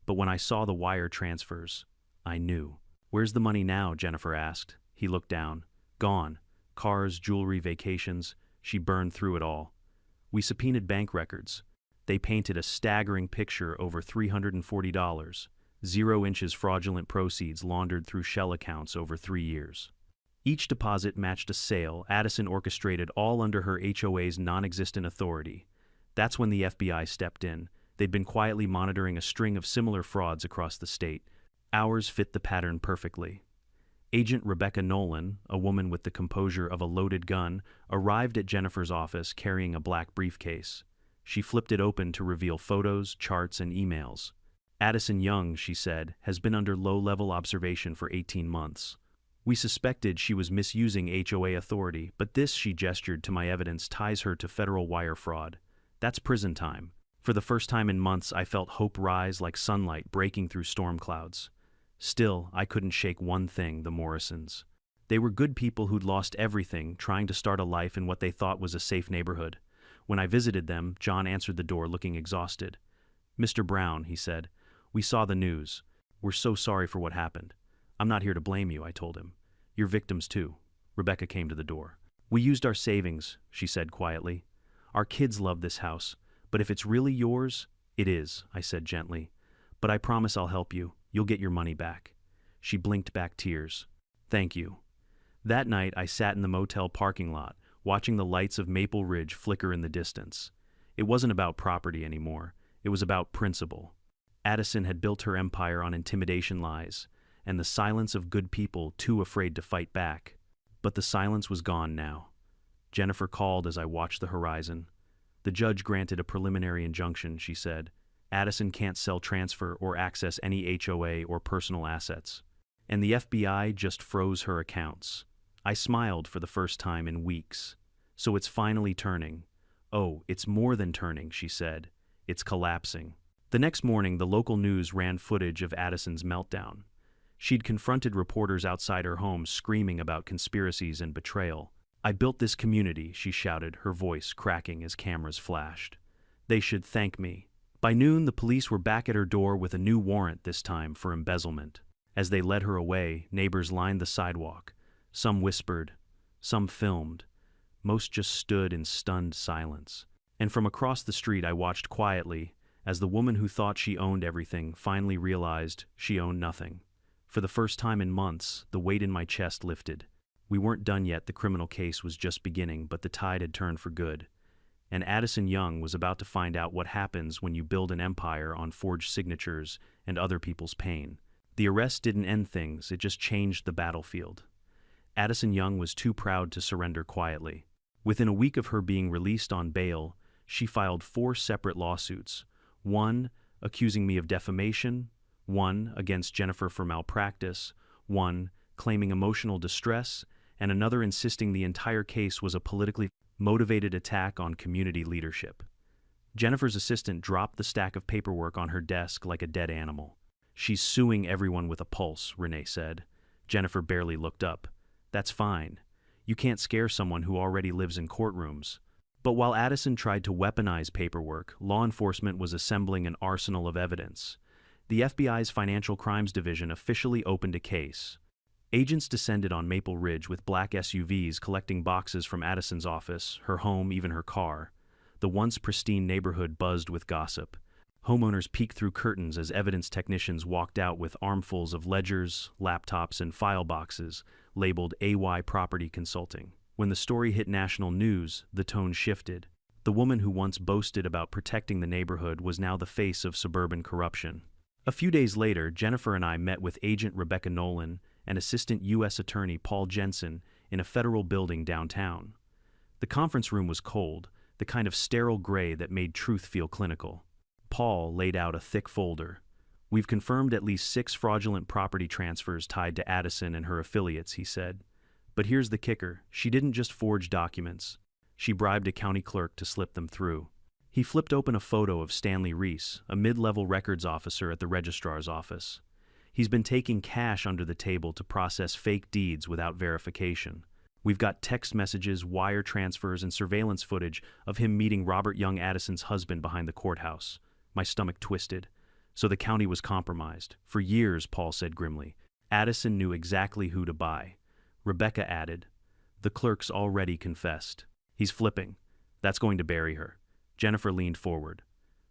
But when I saw the wire transfers, I knew. Where's the money now? Jennifer asked. He looked down. Gone. Cars, jewelry, vacations. She burned through it all. We subpoenaed bank records. They painted a staggering picture over $340, 0 inches fraudulent proceeds laundered through shell accounts over 3 years. Each deposit matched a sale Addison orchestrated, all under her HOA's non-existent authority. That's when the FBI stepped in. They'd been quietly monitoring a string of similar frauds across the state. Ours fit the pattern perfectly. Agent Rebecca Nolan, a woman with the composure of a loaded gun, arrived at Jennifer's office carrying a black briefcase. She flipped it open to reveal photos, charts, and emails. Addison Young, she said, has been under low-level observation for 18 months. We suspected she was misusing HOA authority, but this, she gestured to my evidence, ties her to federal wire fraud. That's prison time. For the first time in months, I felt hope rise like sunlight breaking through storm clouds. Still, I couldn't shake one thing, the Morrisons. They were good people who'd lost everything, trying to start a life in what they thought was a safe neighborhood. When I visited them, John answered the door looking exhausted. "Mr. Brown," he said, "we saw the news. We're so sorry for what happened. I'm not here to blame you," I told him. "You're victims too." Rebecca came to the door. "We used our savings," she said quietly. "Our kids love this house, but if it's really yours..." "It is," I said gently. "But I promise I'll help you. You'll get your money back." She blinked back tears. "Thank you." That night, I sat in the motel parking lot, watching the lights of Maple Ridge flicker in the distance. It wasn't about property anymore. It was about principle. Addison had built her empire on intimidation lies, and the silence of good people too afraid to fight back. But the silence was gone now. Jennifer called as I watched the horizon. The judge granted a preliminary injunction, she said. Addison can't sell, transfer, or access any HOA or personal assets. And the FBI just froze her accounts. I smiled for the first time in weeks. So it's finally turning. "Oh, it's more than turning," she said. "It's collapsing." The next morning, the local news ran footage of Addison's meltdown. She'd confronted reporters outside her home screaming about conspiracies and betrayal. "I built this community," she shouted, her voice cracking as cameras flashed. "They should thank me." By noon, the police were back at her door with a new warrant, this time for embezzlement. As they led her away, neighbors lined the sidewalk. Some whispered, Some filmed. Most just stood in stunned silence. And from across the street I watched quietly as the woman who thought she owned everything finally realized she owned nothing. For the first time in months, the weight in my chest lifted. We weren't done yet, the criminal case was just beginning, but the tide had turned for good. And Addison Young was about to find out what happens when you build an empire on forged signatures and other people's pain. The arrest didn't end things, it just changed the battlefield. Addison Young was too proud to surrender quietly. Within a week of her being released on bail, she filed 4 separate lawsuits. One accusing me of defamation, one against Jennifer for malpractice, one claiming emotional distress, and another insisting the entire case was a politically motivated attack on community leadership. Jennifer's assistant dropped the stack of paperwork on her desk like a dead animal. "She's suing everyone with a pulse," Renee said. Jennifer barely looked up. "That's fine. You can't scare someone who already lives in courtrooms." But while Addison tried to weaponize paperwork, law enforcement was assembling an arsenal of evidence. The FBI's Financial Crimes Division officially opened a case. Agents descended on Maple Ridge with black SUVs collecting boxes from Addison's office, her home, even her car. The once pristine neighborhood buzzed with gossip. Homeowners peeked through curtains as evidence technicians walked out with armfuls of ledgers, laptops, and file boxes labeled AY Property Consulting. When the story hit national news, the tone shifted. The woman who once boasted about protecting the neighborhood was now the face of suburban corruption. A few days later, Jennifer and I met with Agent Rebecca Nolan and Assistant U.S. Attorney Paul Jensen in a federal building downtown. The conference room was cold, the kind of sterile gray that made truth feel clinical. Paul laid out a thick folder. "We've confirmed at least 6 fraudulent property transfers tied to Addison and her affiliates," he said. "But here's the kicker. She didn't just forge documents. She bribed a county clerk to slip them through." He flipped open a photo of Stanley Reese, a mid-level records officer at the registrar's office. "He's been taking cash under the table to process fake deeds without verification. We've got text messages, wire transfers, and surveillance footage of him meeting Robert Young Addison's husband behind the courthouse." My stomach twisted. So the county was compromised. For years, Paul said grimly. Addison knew exactly who to buy. Rebecca added, "The clerk's already confessed. He's flipping. That's going to bury her." Jennifer leaned forward.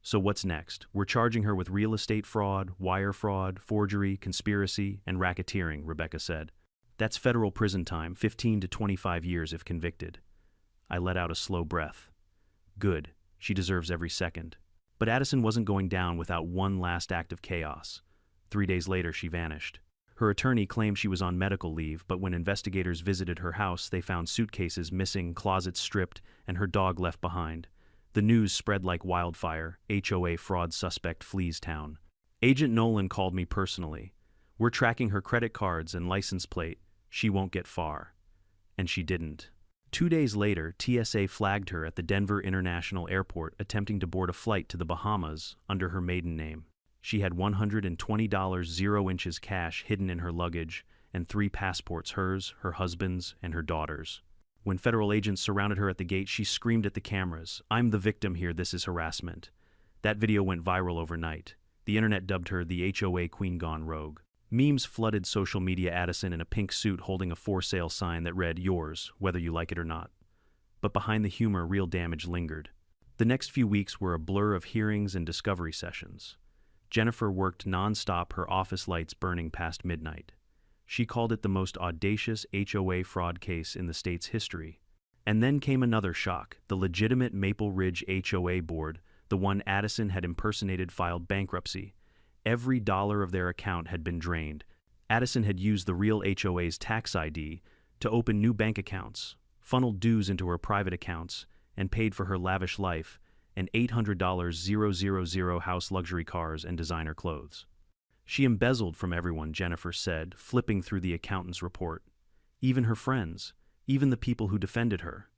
"So what's next? We're charging her with real estate fraud, wire fraud, forgery, conspiracy, and racketeering," Rebecca said. "That's federal prison time, 15 to 25 years if convicted." I let out a slow breath. Good. She deserves every second. But Addison wasn't going down without one last act of chaos. 3 days later, she vanished. Her attorney claimed she was on medical leave, but when investigators visited her house, they found suitcases missing, closets stripped, and her dog left behind. The news spread like wildfire. HOA fraud suspect flees town. Agent Nolan called me personally. "We're tracking her credit cards and license plate. She won't get far." And she didn't. 2 days later, TSA flagged her at the Denver International Airport attempting to board a flight to the Bahamas under her maiden name. She had $120 0 inches cash hidden in her luggage and 3 passports, hers, her husband's, and her daughter's. When federal agents surrounded her at the gate, she screamed at the cameras, "I'm the victim here, this is harassment." That video went viral overnight. The internet dubbed her the HOA Queen Gone Rogue. Memes flooded social media. Addison in a pink suit holding a for sale sign that read, "Yours, whether you like it or not." But behind the humor, real damage lingered. The next few weeks were a blur of hearings and discovery sessions. Jennifer worked non-stop, her office lights burning past midnight. She called it the most audacious HOA fraud case in the state's history. And then came another shock. The legitimate Maple Ridge HOA board, the one Addison had impersonated, filed bankruptcy. Every dollar of their account had been drained. Addison had used the real HOA's tax ID to open new bank accounts, funneled dues into her private accounts, and paid for her lavish life and $800 000 house, luxury cars, and designer clothes. She embezzled from everyone, Jennifer said, flipping through the accountant's report. Even her friends, even the people who defended her.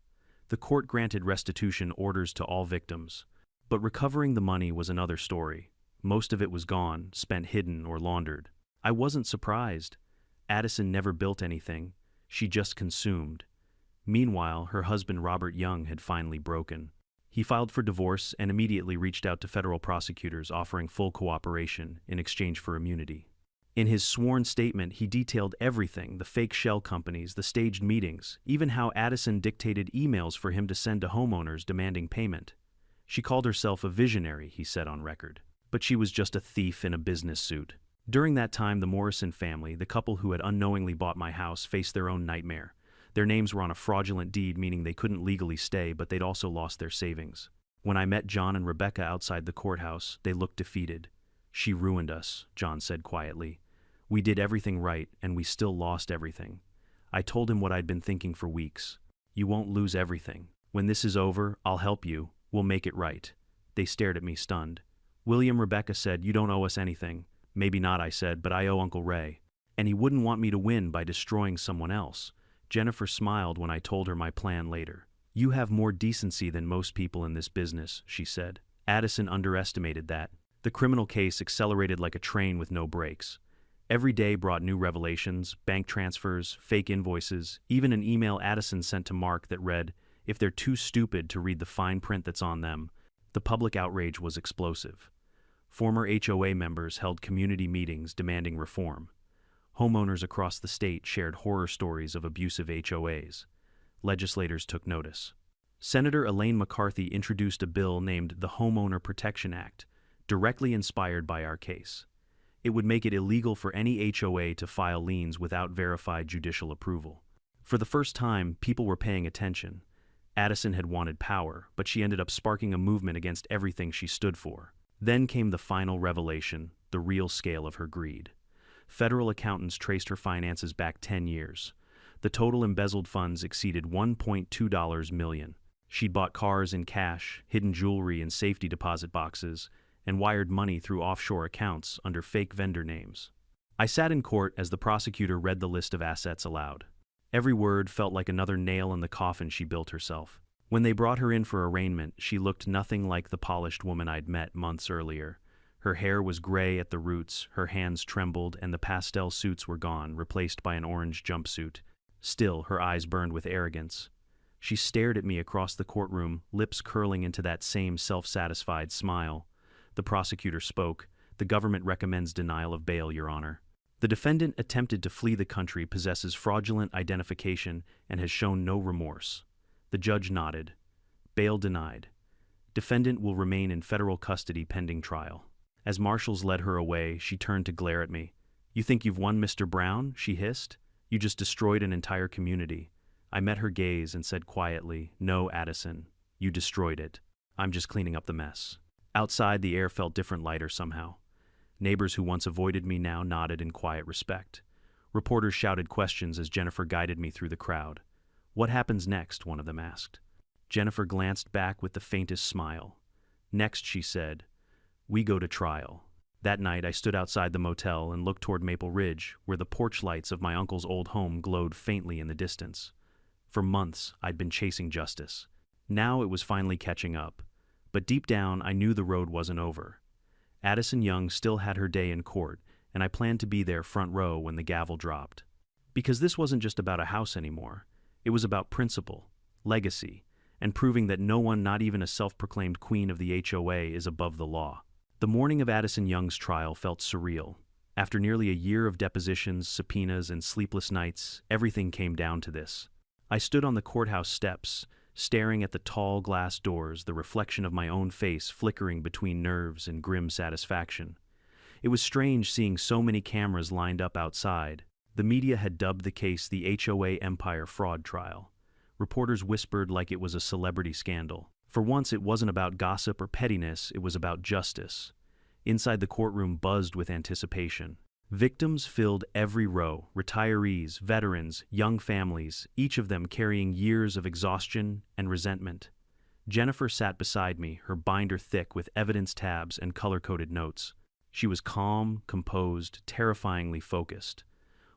The court granted restitution orders to all victims. But recovering the money was another story. Most of it was gone, spent hidden or laundered. I wasn't surprised. Addison never built anything. She just consumed. Meanwhile, her husband Robert Young had finally broken. He filed for divorce and immediately reached out to federal prosecutors offering full cooperation in exchange for immunity. In his sworn statement, he detailed everything: the fake shell companies, the staged meetings, even how Addison dictated emails for him to send to homeowners demanding payment. She called herself a visionary, he said on record. But she was just a thief in a business suit. During that time, the Morrison family, the couple who had unknowingly bought my house, faced their own nightmare. Their names were on a fraudulent deed, meaning they couldn't legally stay, but they'd also lost their savings. When I met John and Rebecca outside the courthouse, they looked defeated. "She ruined us," John said quietly. "We did everything right, and we still lost everything." I told him what I'd been thinking for weeks. "You won't lose everything. When this is over, I'll help you. We'll make it right." They stared at me stunned. "William," Rebecca said, "you don't owe us anything." "Maybe not," I said, "but I owe Uncle Ray. And he wouldn't want me to win by destroying someone else." Jennifer smiled when I told her my plan later. "You have more decency than most people in this business," she said. Addison underestimated that. The criminal case accelerated like a train with no brakes. Every day brought new revelations: bank transfers, fake invoices, even an email Addison sent to Mark that read, "If they're too stupid to read the fine print that's on them." The public outrage was explosive. Former HOA members held community meetings demanding reform. Homeowners across the state shared horror stories of abusive HOAs. Legislators took notice. Senator Elaine McCarthy introduced a bill named the Homeowner Protection Act, directly inspired by our case. It would make it illegal for any HOA to file liens without verified judicial approval. For the first time, people were paying attention. Addison had wanted power, but she ended up sparking a movement against everything she stood for. Then came the final revelation: the real scale of her greed. Federal accountants traced her finances back 10 years. The total embezzled funds exceeded $1.2 million. She'd bought cars in cash, hidden jewelry in safety deposit boxes, and wired money through offshore accounts under fake vendor names. I sat in court as the prosecutor read the list of assets aloud. Every word felt like another nail in the coffin she built herself. When they brought her in for arraignment, she looked nothing like the polished woman I'd met months earlier. Her hair was gray at the roots, her hands trembled, and the pastel suits were gone, replaced by an orange jumpsuit. Still, her eyes burned with arrogance. She stared at me across the courtroom, lips curling into that same self-satisfied smile. The prosecutor spoke. "The government recommends denial of bail, Your Honor. The defendant attempted to flee the country, possesses fraudulent identification, and has shown no remorse." The judge nodded. "Bail denied. Defendant will remain in federal custody pending trial." As marshals led her away, she turned to glare at me. "You think you've won, Mr. Brown?" she hissed. "You just destroyed an entire community." I met her gaze and said quietly, "No, Addison, you destroyed it. I'm just cleaning up the mess." Outside, the air felt different, lighter somehow. Neighbors who once avoided me now nodded in quiet respect. Reporters shouted questions as Jennifer guided me through the crowd. "What happens next?" one of them asked. Jennifer glanced back with the faintest smile. "Next," she said, "we go to trial." That night, I stood outside the motel and looked toward Maple Ridge, where the porch lights of my uncle's old home glowed faintly in the distance. For months, I'd been chasing justice. Now it was finally catching up. But deep down, I knew the road wasn't over. Addison Young still had her day in court, and I planned to be there front row when the gavel dropped. Because this wasn't just about a house anymore. It was about principle, legacy, and proving that no one, not even a self-proclaimed queen of the HOA, is above the law. The morning of Addison Young's trial felt surreal. After nearly a year of depositions, subpoenas, and sleepless nights, everything came down to this. I stood on the courthouse steps, staring at the tall glass doors, the reflection of my own face flickering between nerves and grim satisfaction. It was strange seeing so many cameras lined up outside. The media had dubbed the case the HOA Empire fraud trial. Reporters whispered like it was a celebrity scandal. For once, it wasn't about gossip or pettiness, it was about justice. Inside the courtroom buzzed with anticipation. Victims filled every row: retirees, veterans, young families, each of them carrying years of exhaustion and resentment. Jennifer sat beside me, her binder thick with evidence tabs and color-coded notes. She was calm, composed, terrifyingly focused.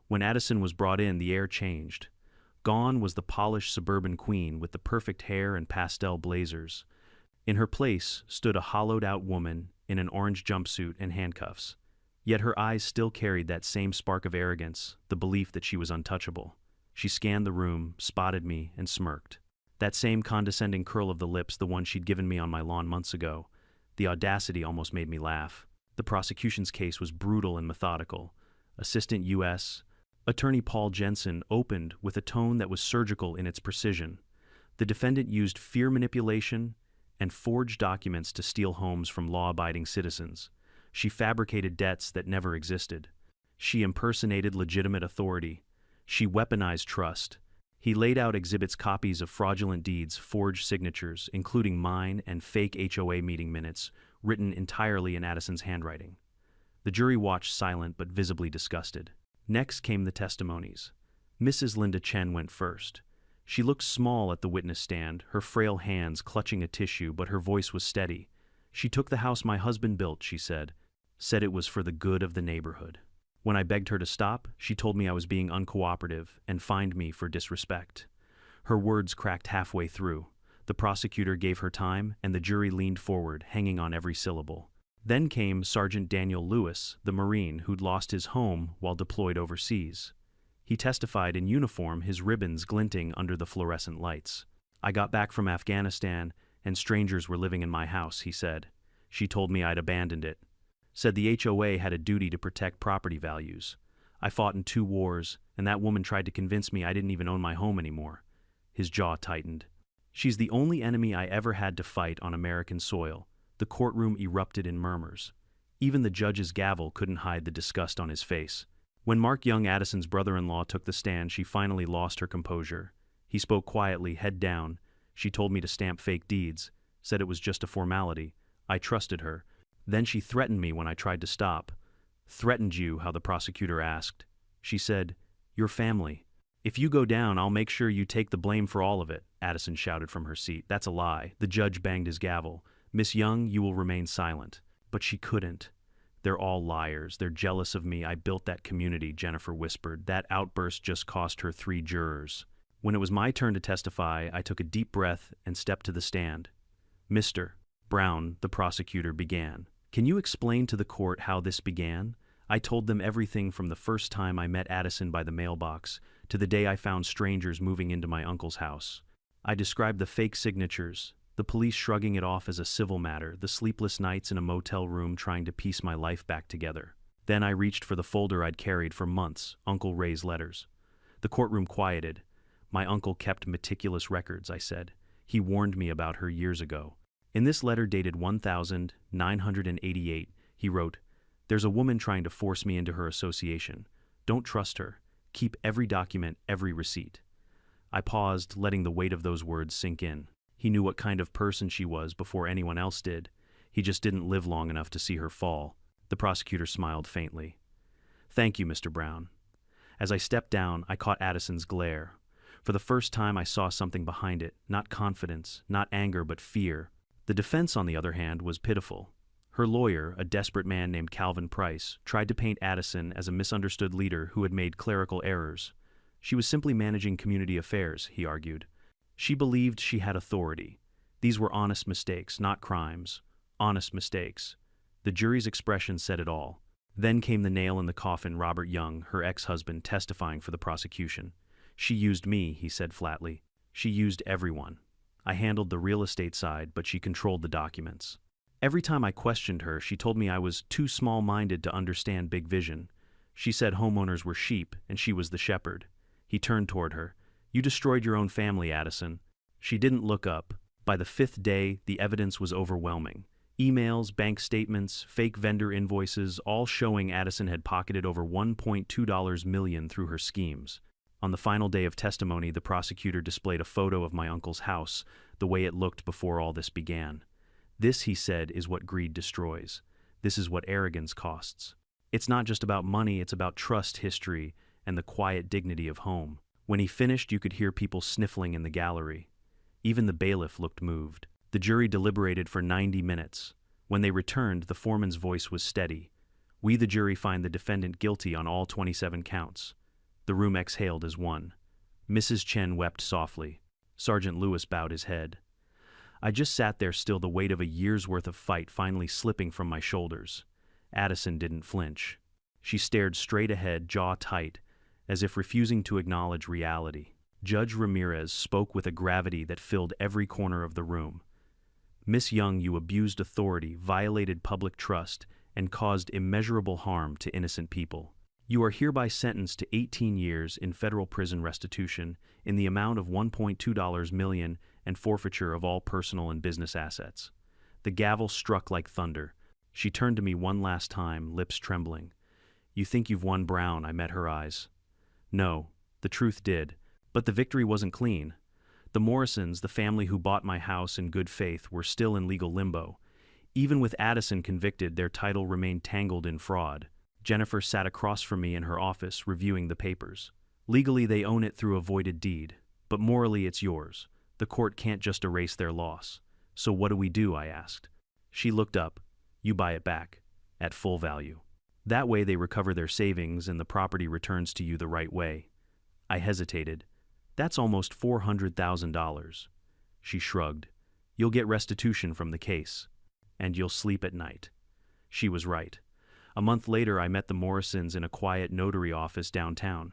When Addison was brought in, the air changed. Gone was the polished suburban queen with the perfect hair and pastel blazers. In her place stood a hollowed-out woman in an orange jumpsuit and handcuffs. Yet her eyes still carried that same spark of arrogance, the belief that she was untouchable. She scanned the room, spotted me, and smirked. That same condescending curl of the lips, the one she'd given me on my lawn months ago. The audacity almost made me laugh. The prosecution's case was brutal and methodical. Assistant U.S. Attorney Paul Jensen opened with a tone that was surgical in its precision. The defendant used fear manipulation and forged documents to steal homes from law-abiding citizens. She fabricated debts that never existed. She impersonated legitimate authority. She weaponized trust. He laid out exhibits copies of fraudulent deeds, forged signatures, including mine and fake HOA meeting minutes, written entirely in Addison's handwriting. The jury watched silent but visibly disgusted. Next came the testimonies. Mrs. Linda Chen went first. She looked small at the witness stand, her frail hands clutching a tissue, but her voice was steady. She took the house my husband built, she said it was for the good of the neighborhood. When I begged her to stop, she told me I was being uncooperative and fined me for disrespect. Her words cracked halfway through. The prosecutor gave her time, and the jury leaned forward, hanging on every syllable. Then came Sergeant Daniel Lewis, the Marine who'd lost his home while deployed overseas. He testified in uniform, his ribbons glinting under the fluorescent lights. I got back from Afghanistan, and strangers were living in my house, he said. She told me I'd abandoned it. Said the HOA had a duty to protect property values. I fought in 2 wars, and that woman tried to convince me I didn't even own my home anymore. His jaw tightened. She's the only enemy I ever had to fight on American soil. The courtroom erupted in murmurs. Even the judge's gavel couldn't hide the disgust on his face. When Mark Young, Addison's brother-in-law, took the stand, she finally lost her composure. He spoke quietly, head down. She told me to stamp fake deeds, said it was just a formality. I trusted her. Then she threatened me when I tried to stop. Threatened you, how the prosecutor asked. She said, your family. If you go down, I'll make sure you take the blame for all of it, Addison shouted from her seat. That's a lie. The judge banged his gavel. Miss Young, you will remain silent. But she couldn't. They're all liars. They're jealous of me. I built that community, Jennifer whispered. That outburst just cost her 3 jurors. When it was my turn to testify, I took a deep breath and stepped to the stand. Mr. Brown, the prosecutor began. Can you explain to the court how this began? I told them everything from the first time I met Addison by the mailbox to the day I found strangers moving into my uncle's house. I described the fake signatures, the police shrugging it off as a civil matter, the sleepless nights in a motel room trying to piece my life back together. Then I reached for the folder I'd carried for months, Uncle Ray's letters. The courtroom quieted. My uncle kept meticulous records, I said. He warned me about her years ago. In this letter dated 1988, he wrote, there's a woman trying to force me into her association. Don't trust her. Keep every document, every receipt. I paused, letting the weight of those words sink in. He knew what kind of person she was before anyone else did. He just didn't live long enough to see her fall. The prosecutor smiled faintly. Thank you, Mr. Brown. As I stepped down, I caught Addison's glare. For the first time, I saw something behind it, not confidence, not anger, but fear. The defense, on the other hand, was pitiful. Her lawyer, a desperate man named Calvin Price, tried to paint Addison as a misunderstood leader who had made clerical errors. She was simply managing community affairs, he argued. She believed she had authority. These were honest mistakes, not crimes. Honest mistakes. The jury's expression said it all. Then came the nail in the coffin, Robert Young, her ex-husband, testifying for the prosecution. She used me, he said flatly. She used everyone. I handled the real estate side, but she controlled the documents. Every time I questioned her, she told me I was too small-minded to understand big vision. She said homeowners were sheep, and she was the shepherd. He turned toward her. You destroyed your own family, Addison. She didn't look up. By the 5th day, the evidence was overwhelming. Emails, bank statements, fake vendor invoices, all showing Addison had pocketed over $1.2 million through her schemes. On the final day of testimony, the prosecutor displayed a photo of my uncle's house, the way it looked before all this began. This, he said, is what greed destroys. This is what arrogance costs. It's not just about money, it's about trust, history, and the quiet dignity of home. When he finished, you could hear people sniffling in the gallery. Even the bailiff looked moved. The jury deliberated for 90 minutes. When they returned, the foreman's voice was steady. We, the jury, find the defendant guilty on all 27 counts. The room exhaled as one. Mrs. Chen wept softly. Sergeant Lewis bowed his head. I just sat there still, the weight of a year's worth of fight finally slipping from my shoulders. Addison didn't flinch. She stared straight ahead, jaw tight, as if refusing to acknowledge reality. Judge Ramirez spoke with a gravity that filled every corner of the room. Miss Young, you abused authority, violated public trust, and caused immeasurable harm to innocent people. You are hereby sentenced to 18 years in federal prison restitution in the amount of $1.2 million and forfeiture of all personal and business assets. The gavel struck like thunder. She turned to me one last time, lips trembling. You think you've won, Brown? I met her eyes. No, the truth did. But the victory wasn't clean. The Morrisons, the family who bought my house in good faith, were still in legal limbo. Even with Addison convicted, their title remained tangled in fraud. Jennifer sat across from me in her office, reviewing the papers. Legally, they own it through a voided deed, but morally it's yours. The court can't just erase their loss. So what do we do? I asked. She looked up. You buy it back, at full value. That way they recover their savings and the property returns to you the right way. I hesitated. That's almost $400,000. She shrugged. You'll get restitution from the case. And you'll sleep at night. She was right. A month later, I met the Morrisons in a quiet notary office downtown.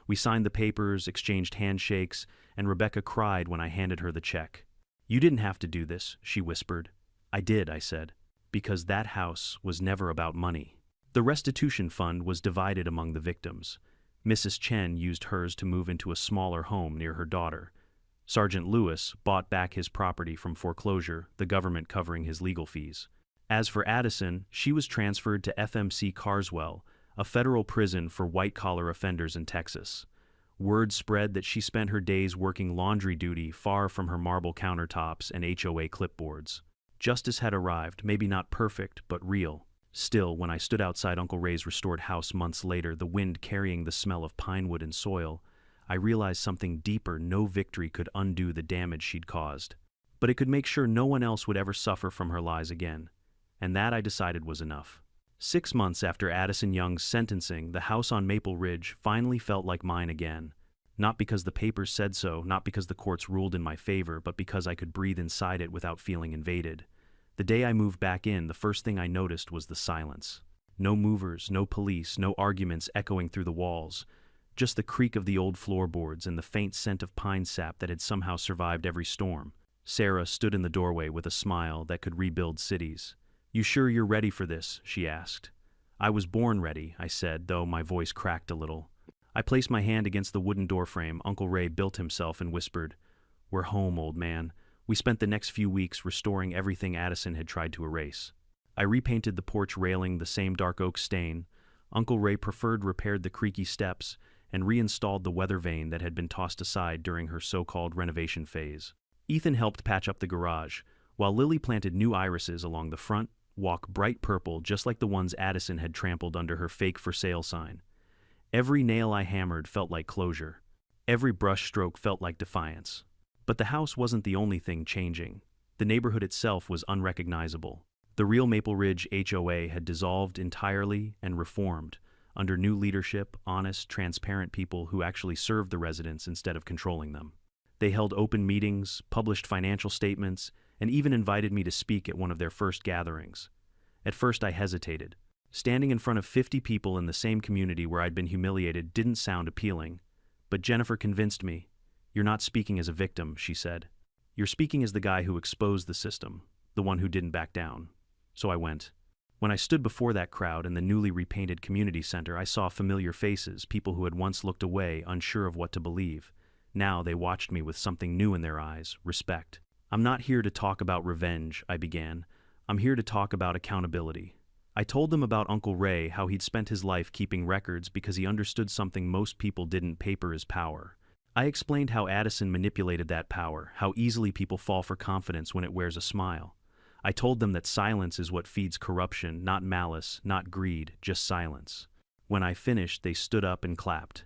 We signed the papers, exchanged handshakes, and Rebecca cried when I handed her the check. You didn't have to do this, she whispered. I did, I said, because that house was never about money. The restitution fund was divided among the victims. Mrs. Chen used hers to move into a smaller home near her daughter. Sergeant Lewis bought back his property from foreclosure, the government covering his legal fees. As for Addison, she was transferred to FMC Carswell, a federal prison for white-collar offenders in Texas. Word spread that she spent her days working laundry duty far from her marble countertops and HOA clipboards. Justice had arrived, maybe not perfect, but real. Still, when I stood outside Uncle Ray's restored house months later, the wind carrying the smell of pine wood and soil, I realized something deeper. No victory could undo the damage she'd caused. But it could make sure no one else would ever suffer from her lies again. And that, I decided, was enough. 6 months after Addison Young's sentencing, the house on Maple Ridge finally felt like mine again. Not because the papers said so, not because the courts ruled in my favor, but because I could breathe inside it without feeling invaded. The day I moved back in, the first thing I noticed was the silence. No movers, no police, no arguments echoing through the walls. Just the creak of the old floorboards and the faint scent of pine sap that had somehow survived every storm. Sarah stood in the doorway with a smile that could rebuild cities. You sure you're ready for this? She asked. I was born ready, I said, though my voice cracked a little. I placed my hand against the wooden doorframe Uncle Ray built himself and whispered, We're home, old man. We spent the next few weeks restoring everything Addison had tried to erase. I repainted the porch railing the same dark oak stain. Uncle Ray repaired the creaky steps, and reinstalled the weather vane that had been tossed aside during her so-called renovation phase. Ethan helped patch up the garage, while Lily planted new irises along the front walk, bright purple just like the ones Addison had trampled under her fake for sale sign. Every nail I hammered felt like closure. Every brush stroke felt like defiance. But the house wasn't the only thing changing. The neighborhood itself was unrecognizable. The real Maple Ridge HOA had dissolved entirely and reformed, under new leadership, honest, transparent people who actually served the residents instead of controlling them. They held open meetings, published financial statements, and even invited me to speak at one of their first gatherings. At first I hesitated. Standing in front of 50 people in the same community where I'd been humiliated didn't sound appealing. But Jennifer convinced me. You're not speaking as a victim, she said. You're speaking as the guy who exposed the system, the one who didn't back down. So I went. When I stood before that crowd in the newly repainted community center, I saw familiar faces, people who had once looked away, unsure of what to believe. Now they watched me with something new in their eyes, respect. I'm not here to talk about revenge, I began. I'm here to talk about accountability. I told them about Uncle Ray, how he'd spent his life keeping records because he understood something most people didn't: paper is power. I explained how Addison manipulated that power, how easily people fall for confidence when it wears a smile. I told them that silence is what feeds corruption, not malice, not greed, just silence. When I finished, they stood up and clapped.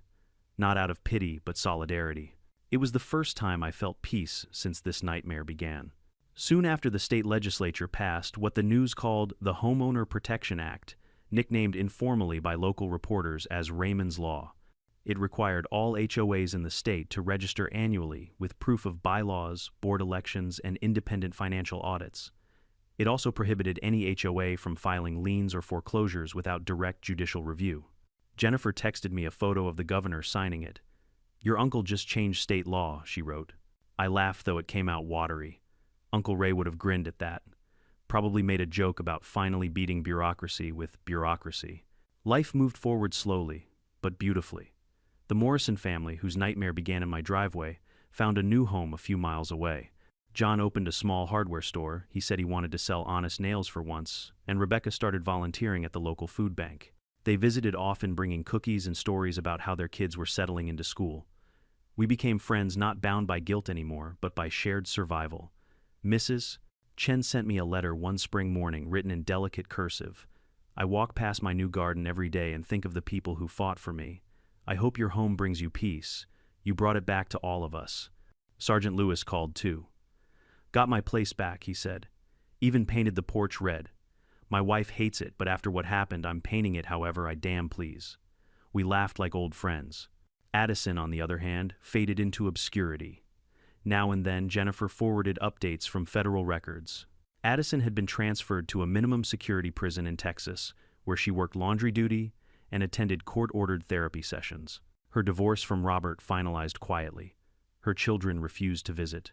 Not out of pity, but solidarity. It was the first time I felt peace since this nightmare began. Soon after, the state legislature passed what the news called the Homeowner Protection Act, nicknamed informally by local reporters as Raymond's Law. It required all HOAs in the state to register annually with proof of bylaws, board elections, and independent financial audits. It also prohibited any HOA from filing liens or foreclosures without direct judicial review. Jennifer texted me a photo of the governor signing it. Your uncle just changed state law, she wrote. I laughed, though it came out watery. Uncle Ray would have grinned at that. Probably made a joke about finally beating bureaucracy with bureaucracy. Life moved forward slowly. but beautifully. The Morrison family, whose nightmare began in my driveway, found a new home a few miles away. John opened a small hardware store. He said he wanted to sell honest nails for once, and Rebecca started volunteering at the local food bank. They visited often, bringing cookies and stories about how their kids were settling into school. We became friends, not bound by guilt anymore, but by shared survival. Mrs. Chen sent me a letter one spring morning written in delicate cursive. I walk past my new garden every day and think of the people who fought for me. I hope your home brings you peace. You brought it back to all of us. Sergeant Lewis called too. Got my place back, he said. Even painted the porch red. My wife hates it, but after what happened, I'm painting it however I damn please. We laughed like old friends. Addison, on the other hand, faded into obscurity. Now and then, Jennifer forwarded updates from federal records. Addison had been transferred to a minimum security prison in Texas, where she worked laundry duty and attended court-ordered therapy sessions. Her divorce from Robert finalized quietly. Her children refused to visit.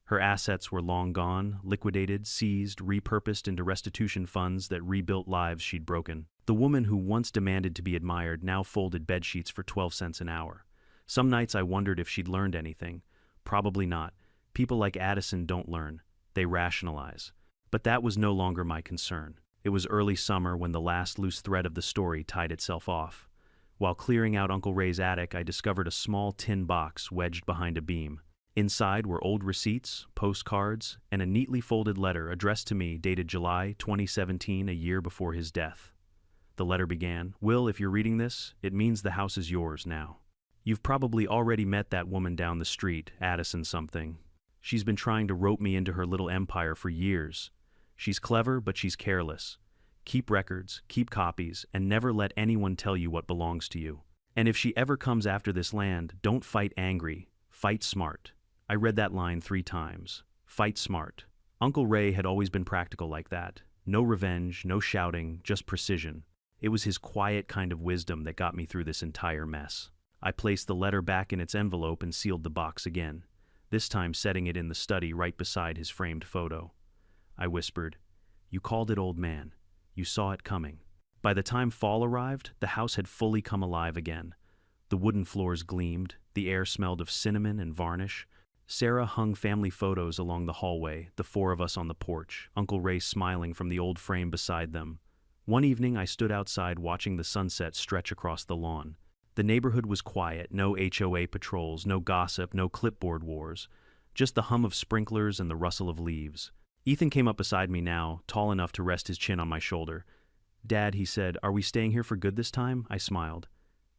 Her assets were long gone, liquidated, seized, repurposed into restitution funds that rebuilt lives she'd broken. The woman who once demanded to be admired now folded bedsheets for 12 cents an hour. Some nights I wondered if she'd learned anything. Probably not. People like Addison don't learn. They rationalize. But that was no longer my concern. It was early summer when the last loose thread of the story tied itself off. While clearing out Uncle Ray's attic, I discovered a small tin box wedged behind a beam. Inside were old receipts, postcards, and a neatly folded letter addressed to me dated July 2017, a year before his death. The letter began, "Will, if you're reading this, it means the house is yours now. You've probably already met that woman down the street, Addison something. She's been trying to rope me into her little empire for years. She's clever, but she's careless. Keep records, keep copies, and never let anyone tell you what belongs to you. And if she ever comes after this land, don't fight angry, fight smart." I read that line 3 times. Fight smart. Uncle Ray had always been practical like that. No revenge, no shouting, just precision. It was his quiet kind of wisdom that got me through this entire mess. I placed the letter back in its envelope and sealed the box again, this time setting it in the study right beside his framed photo. I whispered, "You called it, old man. You saw it coming." By the time fall arrived, the house had fully come alive again. The wooden floors gleamed, the air smelled of cinnamon and varnish. Sarah hung family photos along the hallway, the 4 of us on the porch, Uncle Ray smiling from the old frame beside them. One evening I stood outside watching the sunset stretch across the lawn. The neighborhood was quiet, no HOA patrols, no gossip, no clipboard wars, just the hum of sprinklers and the rustle of leaves. Ethan came up beside me now, tall enough to rest his chin on my shoulder. "Dad," he said, "are we staying here for good this time?" I smiled.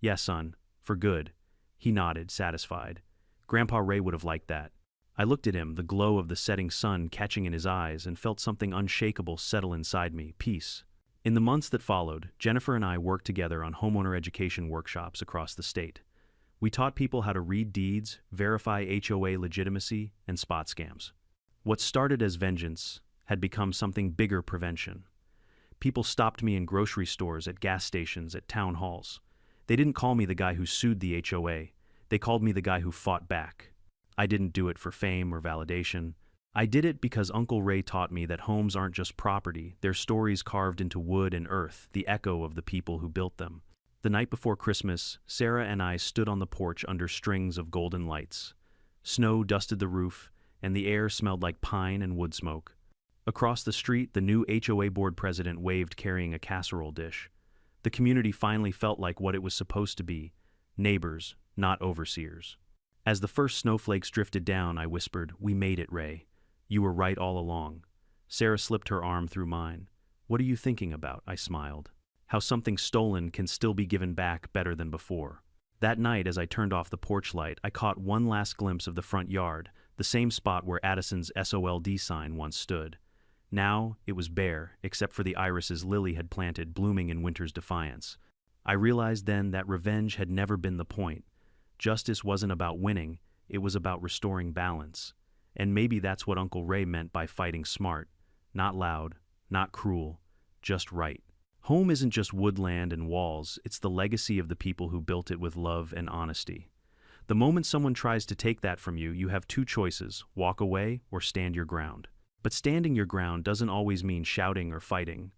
"Yes, son, for good." He nodded, satisfied. Grandpa Ray would have liked that. I looked at him, the glow of the setting sun catching in his eyes, and felt something unshakable settle inside me, peace. In the months that followed, Jennifer and I worked together on homeowner education workshops across the state. We taught people how to read deeds, verify HOA legitimacy, and spot scams. What started as vengeance had become something bigger: prevention. People stopped me in grocery stores, at gas stations, at town halls. They didn't call me the guy who sued the HOA. They called me the guy who fought back. I didn't do it for fame or validation. I did it because Uncle Ray taught me that homes aren't just property, they're stories carved into wood and earth, the echo of the people who built them. The night before Christmas, Sarah and I stood on the porch under strings of golden lights. Snow dusted the roof, and the air smelled like pine and wood smoke. Across the street, the new HOA board president waved carrying a casserole dish. The community finally felt like what it was supposed to be: neighbors, not overseers. As the first snowflakes drifted down, I whispered, "We made it, Ray. You were right all along." Sarah slipped her arm through mine. "What are you thinking about?" I smiled. "How something stolen can still be given back better than before." That night, as I turned off the porch light, I caught one last glimpse of the front yard, the same spot where Addison's SOLD sign once stood. Now it was bare, except for the irises Lily had planted, blooming in winter's defiance. I realized then that revenge had never been the point. Justice wasn't about winning, it was about restoring balance. And maybe that's what Uncle Ray meant by fighting smart. Not loud, not cruel, just right. Home isn't just woodland and walls, it's the legacy of the people who built it with love and honesty. The moment someone tries to take that from you, you have 2 choices: walk away or stand your ground. But standing your ground doesn't always mean shouting or fighting.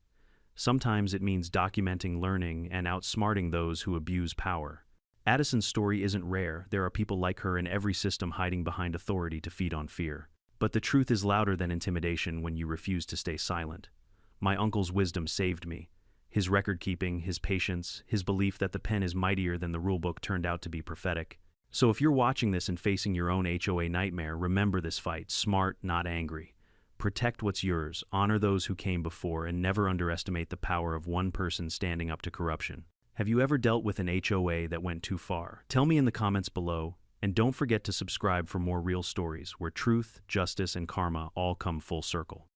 Sometimes it means documenting learning and outsmarting those who abuse power. Addison's story isn't rare. There are people like her in every system hiding behind authority to feed on fear. But the truth is louder than intimidation when you refuse to stay silent. My uncle's wisdom saved me. His record-keeping, his patience, his belief that the pen is mightier than the rulebook turned out to be prophetic. So if you're watching this and facing your own HOA nightmare, remember this fight: smart, not angry. Protect what's yours, honor those who came before, and never underestimate the power of one person standing up to corruption. Have you ever dealt with an HOA that went too far? Tell me in the comments below, and don't forget to subscribe for more real stories where truth, justice, and karma all come full circle.